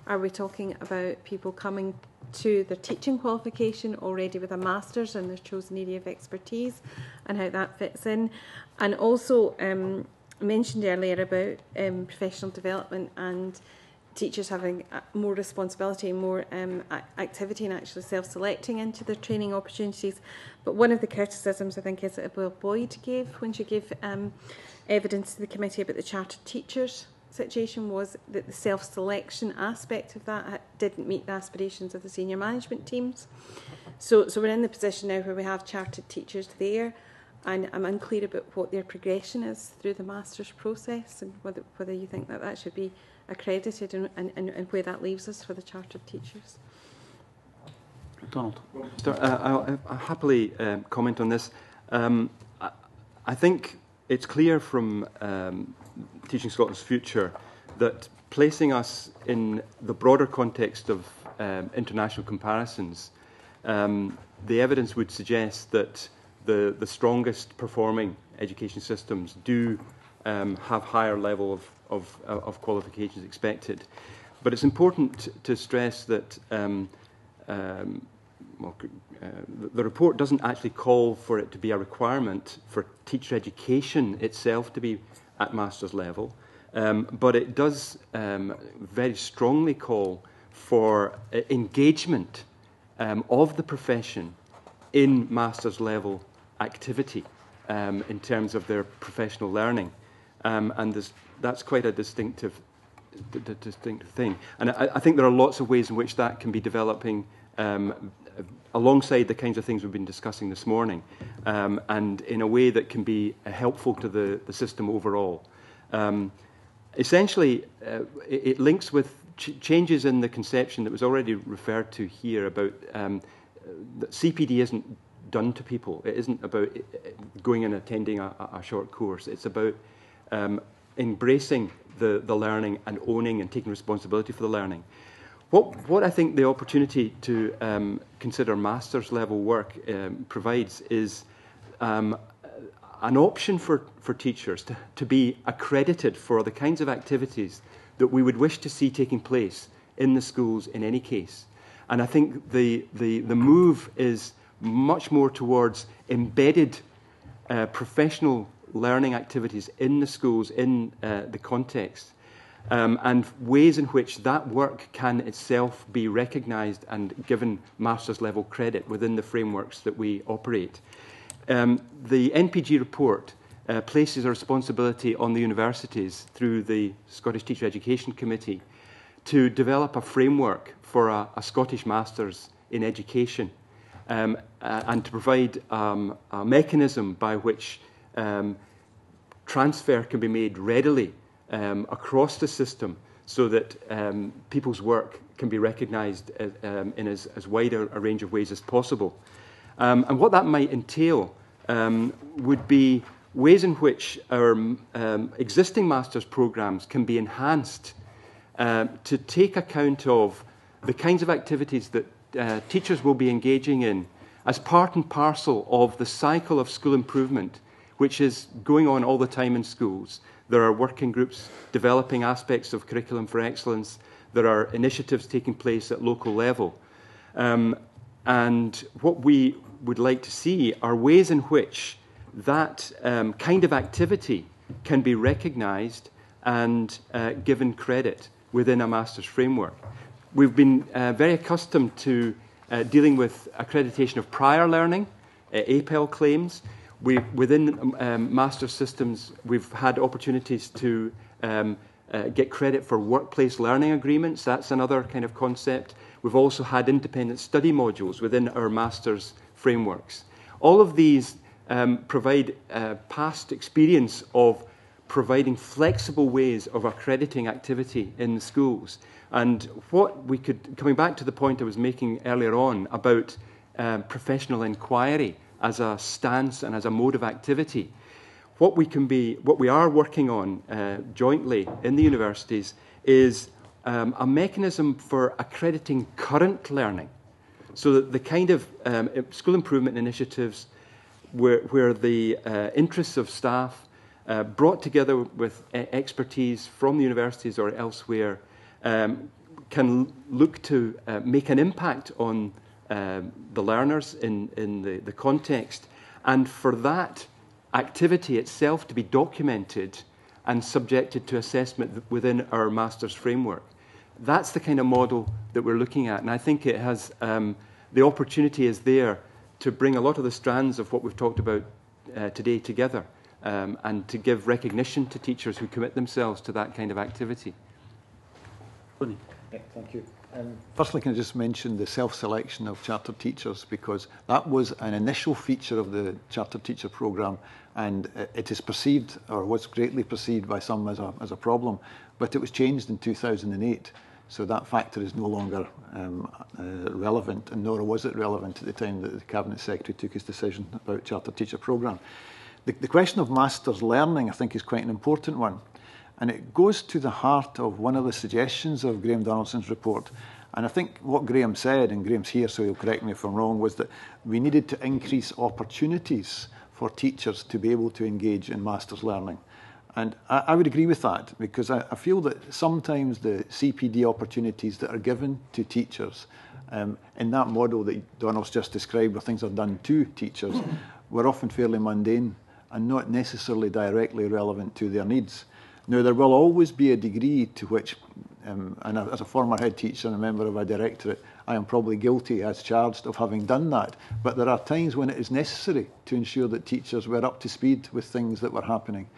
S8: Are we talking about people coming to their teaching qualification already with a master's in their chosen area of expertise, and how that fits in? And also mentioned earlier about professional development and teachers having more responsibility and more activity and actually self-selecting into their training opportunities. But one of the criticisms, I think, Isabel Boyd gave when she gave evidence to the committee about the chartered teachers situation was that the self-selection aspect of that didn't meet the aspirations of the senior management teams. So we're in the position now where we have chartered teachers there, and I'm unclear about what their progression is through the master's process, and whether you think that should be accredited, and where that leaves us for the chartered teachers.
S1: Donald.
S2: I'll happily comment on this. I think it's clear from Teaching Scotland's Future that placing us in the broader context of international comparisons, the evidence would suggest that the strongest performing education systems do have higher level of qualifications expected. But it's important to stress that the report doesn't actually call for it to be a requirement for teacher education itself to be at master's level, but it does very strongly call for engagement of the profession in master's level activity in terms of their professional learning, and that's quite a distinctive thing. And I think there are lots of ways in which that can be developing alongside the kinds of things we've been discussing this morning, and in a way that can be helpful to the system overall. Essentially, it links with changes in the conception that was already referred to here about that CPD isn't done to people. It isn't about going and attending a short course. It's about embracing the learning and owning and taking responsibility for the learning. What I think the opportunity to consider master's level work provides is an option for teachers to be accredited for the kinds of activities that we would wish to see taking place in the schools in any case. And I think the move is much more towards embedded professional learning activities in the schools, in the context, and ways in which that work can itself be recognised and given master's level credit within the frameworks that we operate. The NPG report places a responsibility on the universities through the Scottish Teacher Education Committee to develop a framework for a Scottish Masters in Education, and to provide a mechanism by which transfer can be made readily across the system, so that people's work can be recognised in as wide a range of ways as possible. And what that might entail would be ways in which our existing master's programmes can be enhanced to take account of the kinds of activities that teachers will be engaging in as part and parcel of the cycle of school improvement, which is going on all the time in schools. There are working groups developing aspects of curriculum for excellence. There are initiatives taking place at local level. And what we would like to see are ways in which that kind of activity can be recognised and given credit within a master's framework. We've been very accustomed to dealing with accreditation of prior learning, APEL claims. Within master's systems, we've had opportunities to get credit for workplace learning agreements. That's another kind of concept. We've also had independent study modules within our master's frameworks. All of these provide past experience of providing flexible ways of accrediting activity in the schools. And what we could, coming back to the point I was making earlier on about professional inquiry as a stance and as a mode of activity, what we are working on jointly in the universities is a mechanism for accrediting current learning, so that the kind of school improvement initiatives where the interests of staff brought together with expertise from the universities or elsewhere can look to make an impact on the learners in the context, and for that activity itself to be documented and subjected to assessment within our master's framework. That's the kind of model that we're looking at, and I think it has the opportunity is there to bring a lot of the strands of what we've talked about today together, and to give recognition to teachers who commit themselves to that kind of activity.
S6: Yeah, thank you. Firstly, can I just mention the self-selection of chartered teachers, because that was an initial feature of the chartered teacher programme, and it is perceived, or was greatly perceived by some as a problem, but it was changed in 2008. So that factor is no longer relevant, and nor was it relevant at the time that the Cabinet Secretary took his decision about chartered teacher programme. The question of masters learning, I think, is quite an important one. And it goes to the heart of one of the suggestions of Graham Donaldson's report. And I think what Graham said, and Graham's here, so he'll correct me if I'm wrong, was that we needed to increase opportunities for teachers to be able to engage in masters learning. And I would agree with that, because I feel that sometimes the CPD opportunities that are given to teachers in that model that Donald's just described, where things are done to teachers, were often fairly mundane and not necessarily directly relevant to their needs. Now, there will always be a degree to which, and as a former head teacher and a member of a directorate, I am probably guilty as charged of having done that. But there are times when it is necessary to ensure that teachers were up to speed with things that were happening.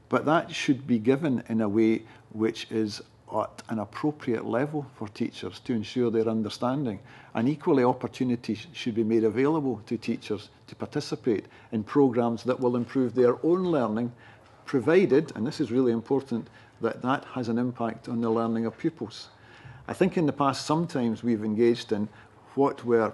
S6: But that should be given in a way which is at an appropriate level for teachers to ensure their understanding. And equally, opportunities should be made available to teachers to participate in programmes that will improve their own learning, provided, and this is really important, that that has an impact on the learning of pupils. I think in the past sometimes we've engaged in what were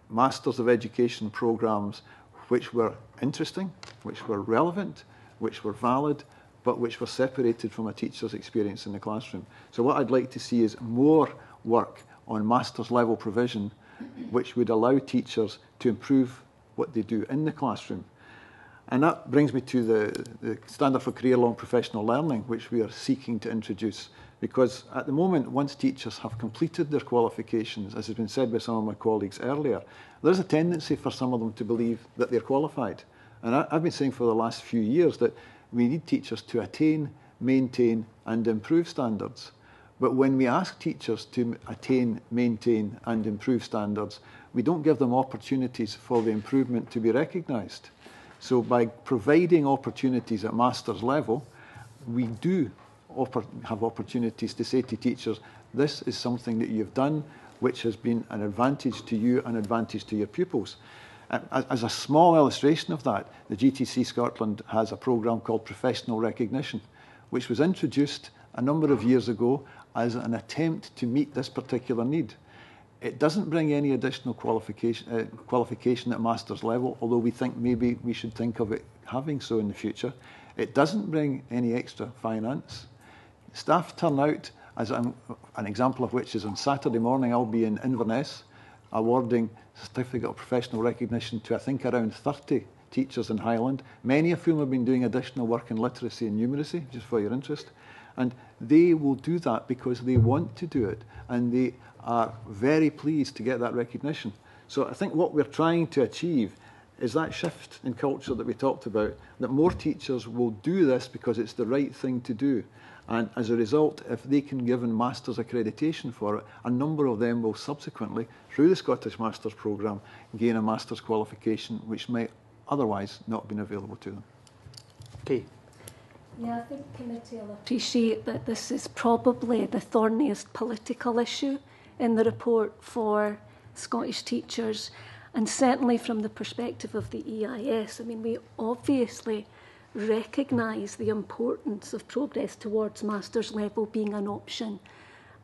S6: Masters of Education programmes which were interesting, which were relevant, which were valid, but which were separated from a teacher's experience in the classroom. So what I'd like to see is more work on master's level provision which would allow teachers to improve what they do in the classroom. And that brings me to the Standard for Career-Long Professional Learning, which we are seeking to introduce. Because at the moment, once teachers have completed their qualifications, as has been said by some of my colleagues earlier, there's a tendency for some of them to believe that they're qualified. And I've been saying for the last few years that we need teachers to attain, maintain, and improve standards. But when we ask teachers to attain, maintain, and improve standards, we don't give them opportunities for the improvement to be recognised. So by providing opportunities at master's level, we do have opportunities to say to teachers, this is something that you've done which has been an advantage to you, an advantage to your pupils. As a small illustration of that, the GTC Scotland has a programme called Professional Recognition, which was introduced a number of years ago as an attempt to meet this particular need. It doesn't bring any additional qualification at master's level, although we think maybe we should think of it having so in the future. It doesn't bring any extra finance. Staff turnout, as an example of which is on Saturday morning, I'll be in Inverness awarding Certificate of Professional Recognition to I think around 30 teachers in Highland, many of whom have been doing additional work in literacy and numeracy, just for your interest. And they will do that because they want to do it, and they are very pleased to get that recognition. So I think what we're trying to achieve is that shift in culture that we talked about, that more teachers will do this because it's the right thing to do. And as a result, if they can give given Masters accreditation for it, a number of them will subsequently, through the Scottish Masters programme, gain a Masters qualification which might otherwise not have been available to them.
S1: Okay.
S3: Yeah, I think the committee will appreciate that this is probably the thorniest political issue in the report for Scottish teachers, and certainly from the perspective of the EIS. I mean, we obviously recognise the importance of progress towards master's level being an option.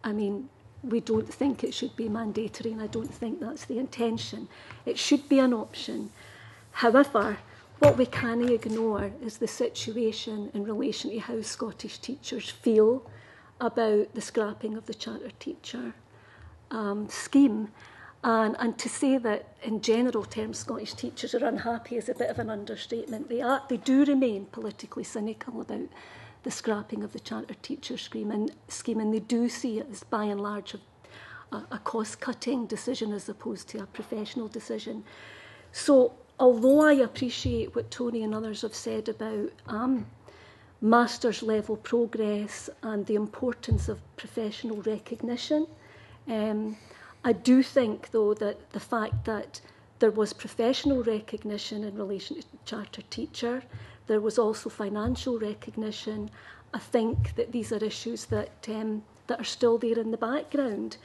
S3: I mean, we don't think it should be mandatory, and I don't think that's the intention. It should be an option. However, what we can't ignore is the situation in relation to how Scottish teachers feel about the scrapping of the charter teacher scheme. And to say that in general terms Scottish teachers are unhappy is a bit of an understatement. They do remain politically cynical about the scrapping of the charter teacher scheme, and they do see it as by and large a cost-cutting decision as opposed to a professional decision. So although I appreciate what Tony and others have said about master's level progress and the importance of professional recognition, I do think, though, that the fact that there was professional recognition in relation to charter teacher, there was also financial recognition. I think that these are issues that are still there in the background.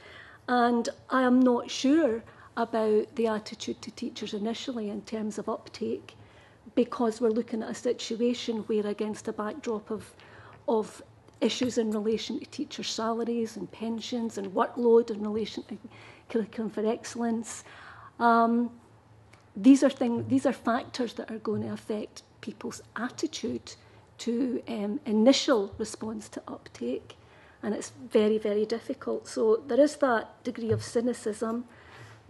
S3: And I am not sure about the attitude to teachers initially in terms of uptake, because we're looking at a situation where, against a backdrop of issues in relation to teacher salaries and pensions and workload in relation to curriculum for excellence, these are factors that are going to affect people's attitude to initial response to uptake, and it's very, very difficult. So there is that degree of cynicism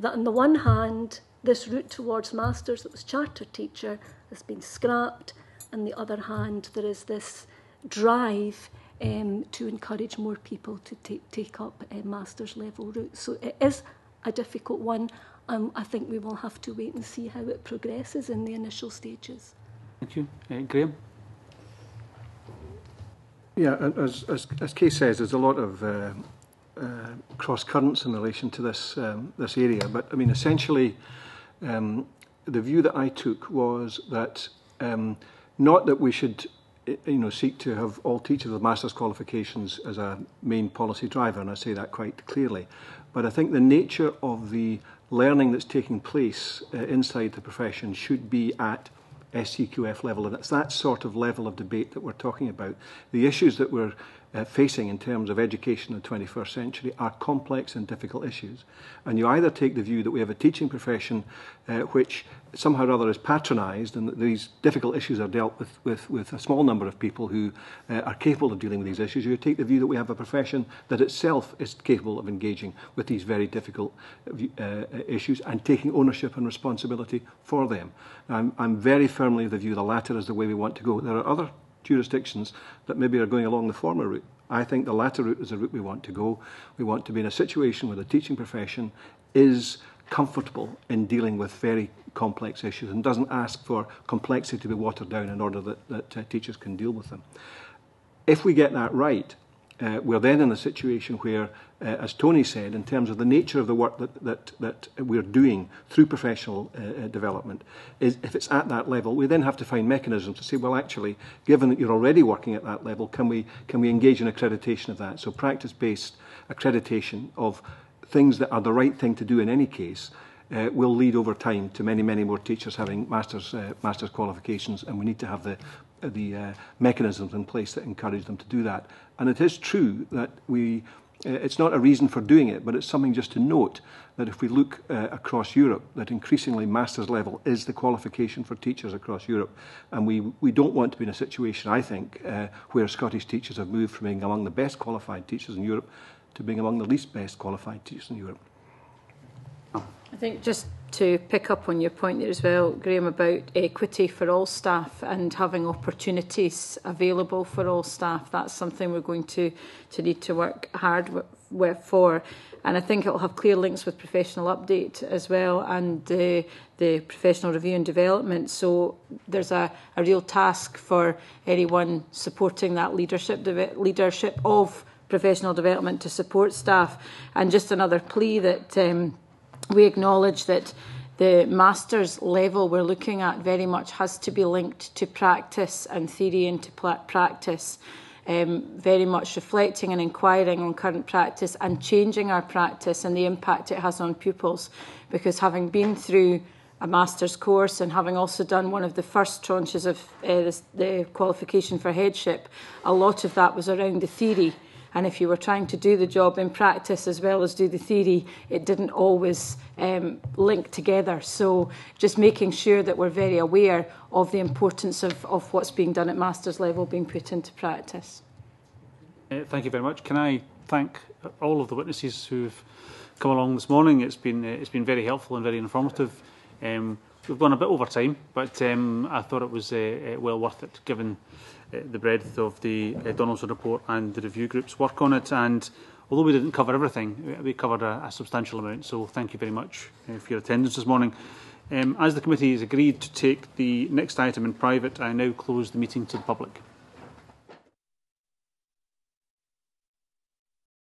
S3: that on the one hand, this route towards masters that was charter teacher has been scrapped, and on the other hand, there is this drive to encourage more people to take up a master's level route. So it is a difficult one. I think we will have to wait and see how it progresses in the initial stages.
S1: Thank you. Graham?
S4: Yeah, as Kay says, there's a lot of cross currents in relation to this area. But I mean, essentially, the view that I took was that not that we should seek to have all teachers with master's qualifications as a main policy driver, and I say that quite clearly. But I think the nature of the learning that's taking place inside the profession should be at SCQF level, and it's that sort of level of debate that we're talking about. The issues that we're facing in terms of education in the 21st century are complex and difficult issues. And you either take the view that we have a teaching profession which somehow or other is patronised, and that these difficult issues are dealt with a small number of people who are capable of dealing with these issues. You take the view that we have a profession that itself is capable of engaging with these very difficult issues and taking ownership and responsibility for them. I'm very firmly of the view the latter is the way we want to go. There are other jurisdictions that maybe are going along the former route. I think the latter route is the route we want to go. We want to be in a situation where the teaching profession is comfortable in dealing with very complex issues and doesn't ask for complexity to be watered down in order that teachers can deal with them. If we get that right, we're then in a situation where, as Tony said, in terms of the nature of the work that we're doing through professional development, is if it's at that level, we then have to find mechanisms to say, well, actually, given that you're already working at that level, can we engage in accreditation of that? So practice-based accreditation of things that are the right thing to do in any case will lead over time to many, many more teachers having master's qualifications, and we need to have the mechanisms in place that encourage them to do that. And it is true that we it's not a reason for doing it, but it's something just to note that if we look across Europe, that increasingly master's level is the qualification for teachers across Europe. And we don't want to be in a situation, I think, where Scottish teachers have moved from being among the best qualified teachers in Europe to being among the least best qualified teachers in Europe.
S5: I think just to pick up on your point there as well, Graham, about equity for all staff and having opportunities available for all staff, that's something we're going to need to work hard for. And I think it will have clear links with professional update as well and the professional review and development. So there's a real task for anyone supporting that leadership of professional development to support staff. And just another plea that we acknowledge that the master's level we're looking at very much has to be linked to practice and theory into practice, very much reflecting and inquiring on current practice and changing our practice and the impact it has on pupils. Because having been through a master's course and having also done one of the first tranches of the qualification for headship, a lot of that was around the theory. And if you were trying to do the job in practice as well as do the theory, it didn't always link together. So just making sure that we're very aware of the importance of what's being done at master's level being put into practice.
S1: Thank you very much. Can I thank all of the witnesses who've come along this morning? It's been very helpful and very informative. We've gone a bit over time, but I thought it was well worth it, given the breadth of the Donaldson report and the review group's work on it. And although we didn't cover everything, we covered a substantial amount. So thank you very much for your attendance this morning. As the committee has agreed to take the next item in private, I now close the meeting to the public.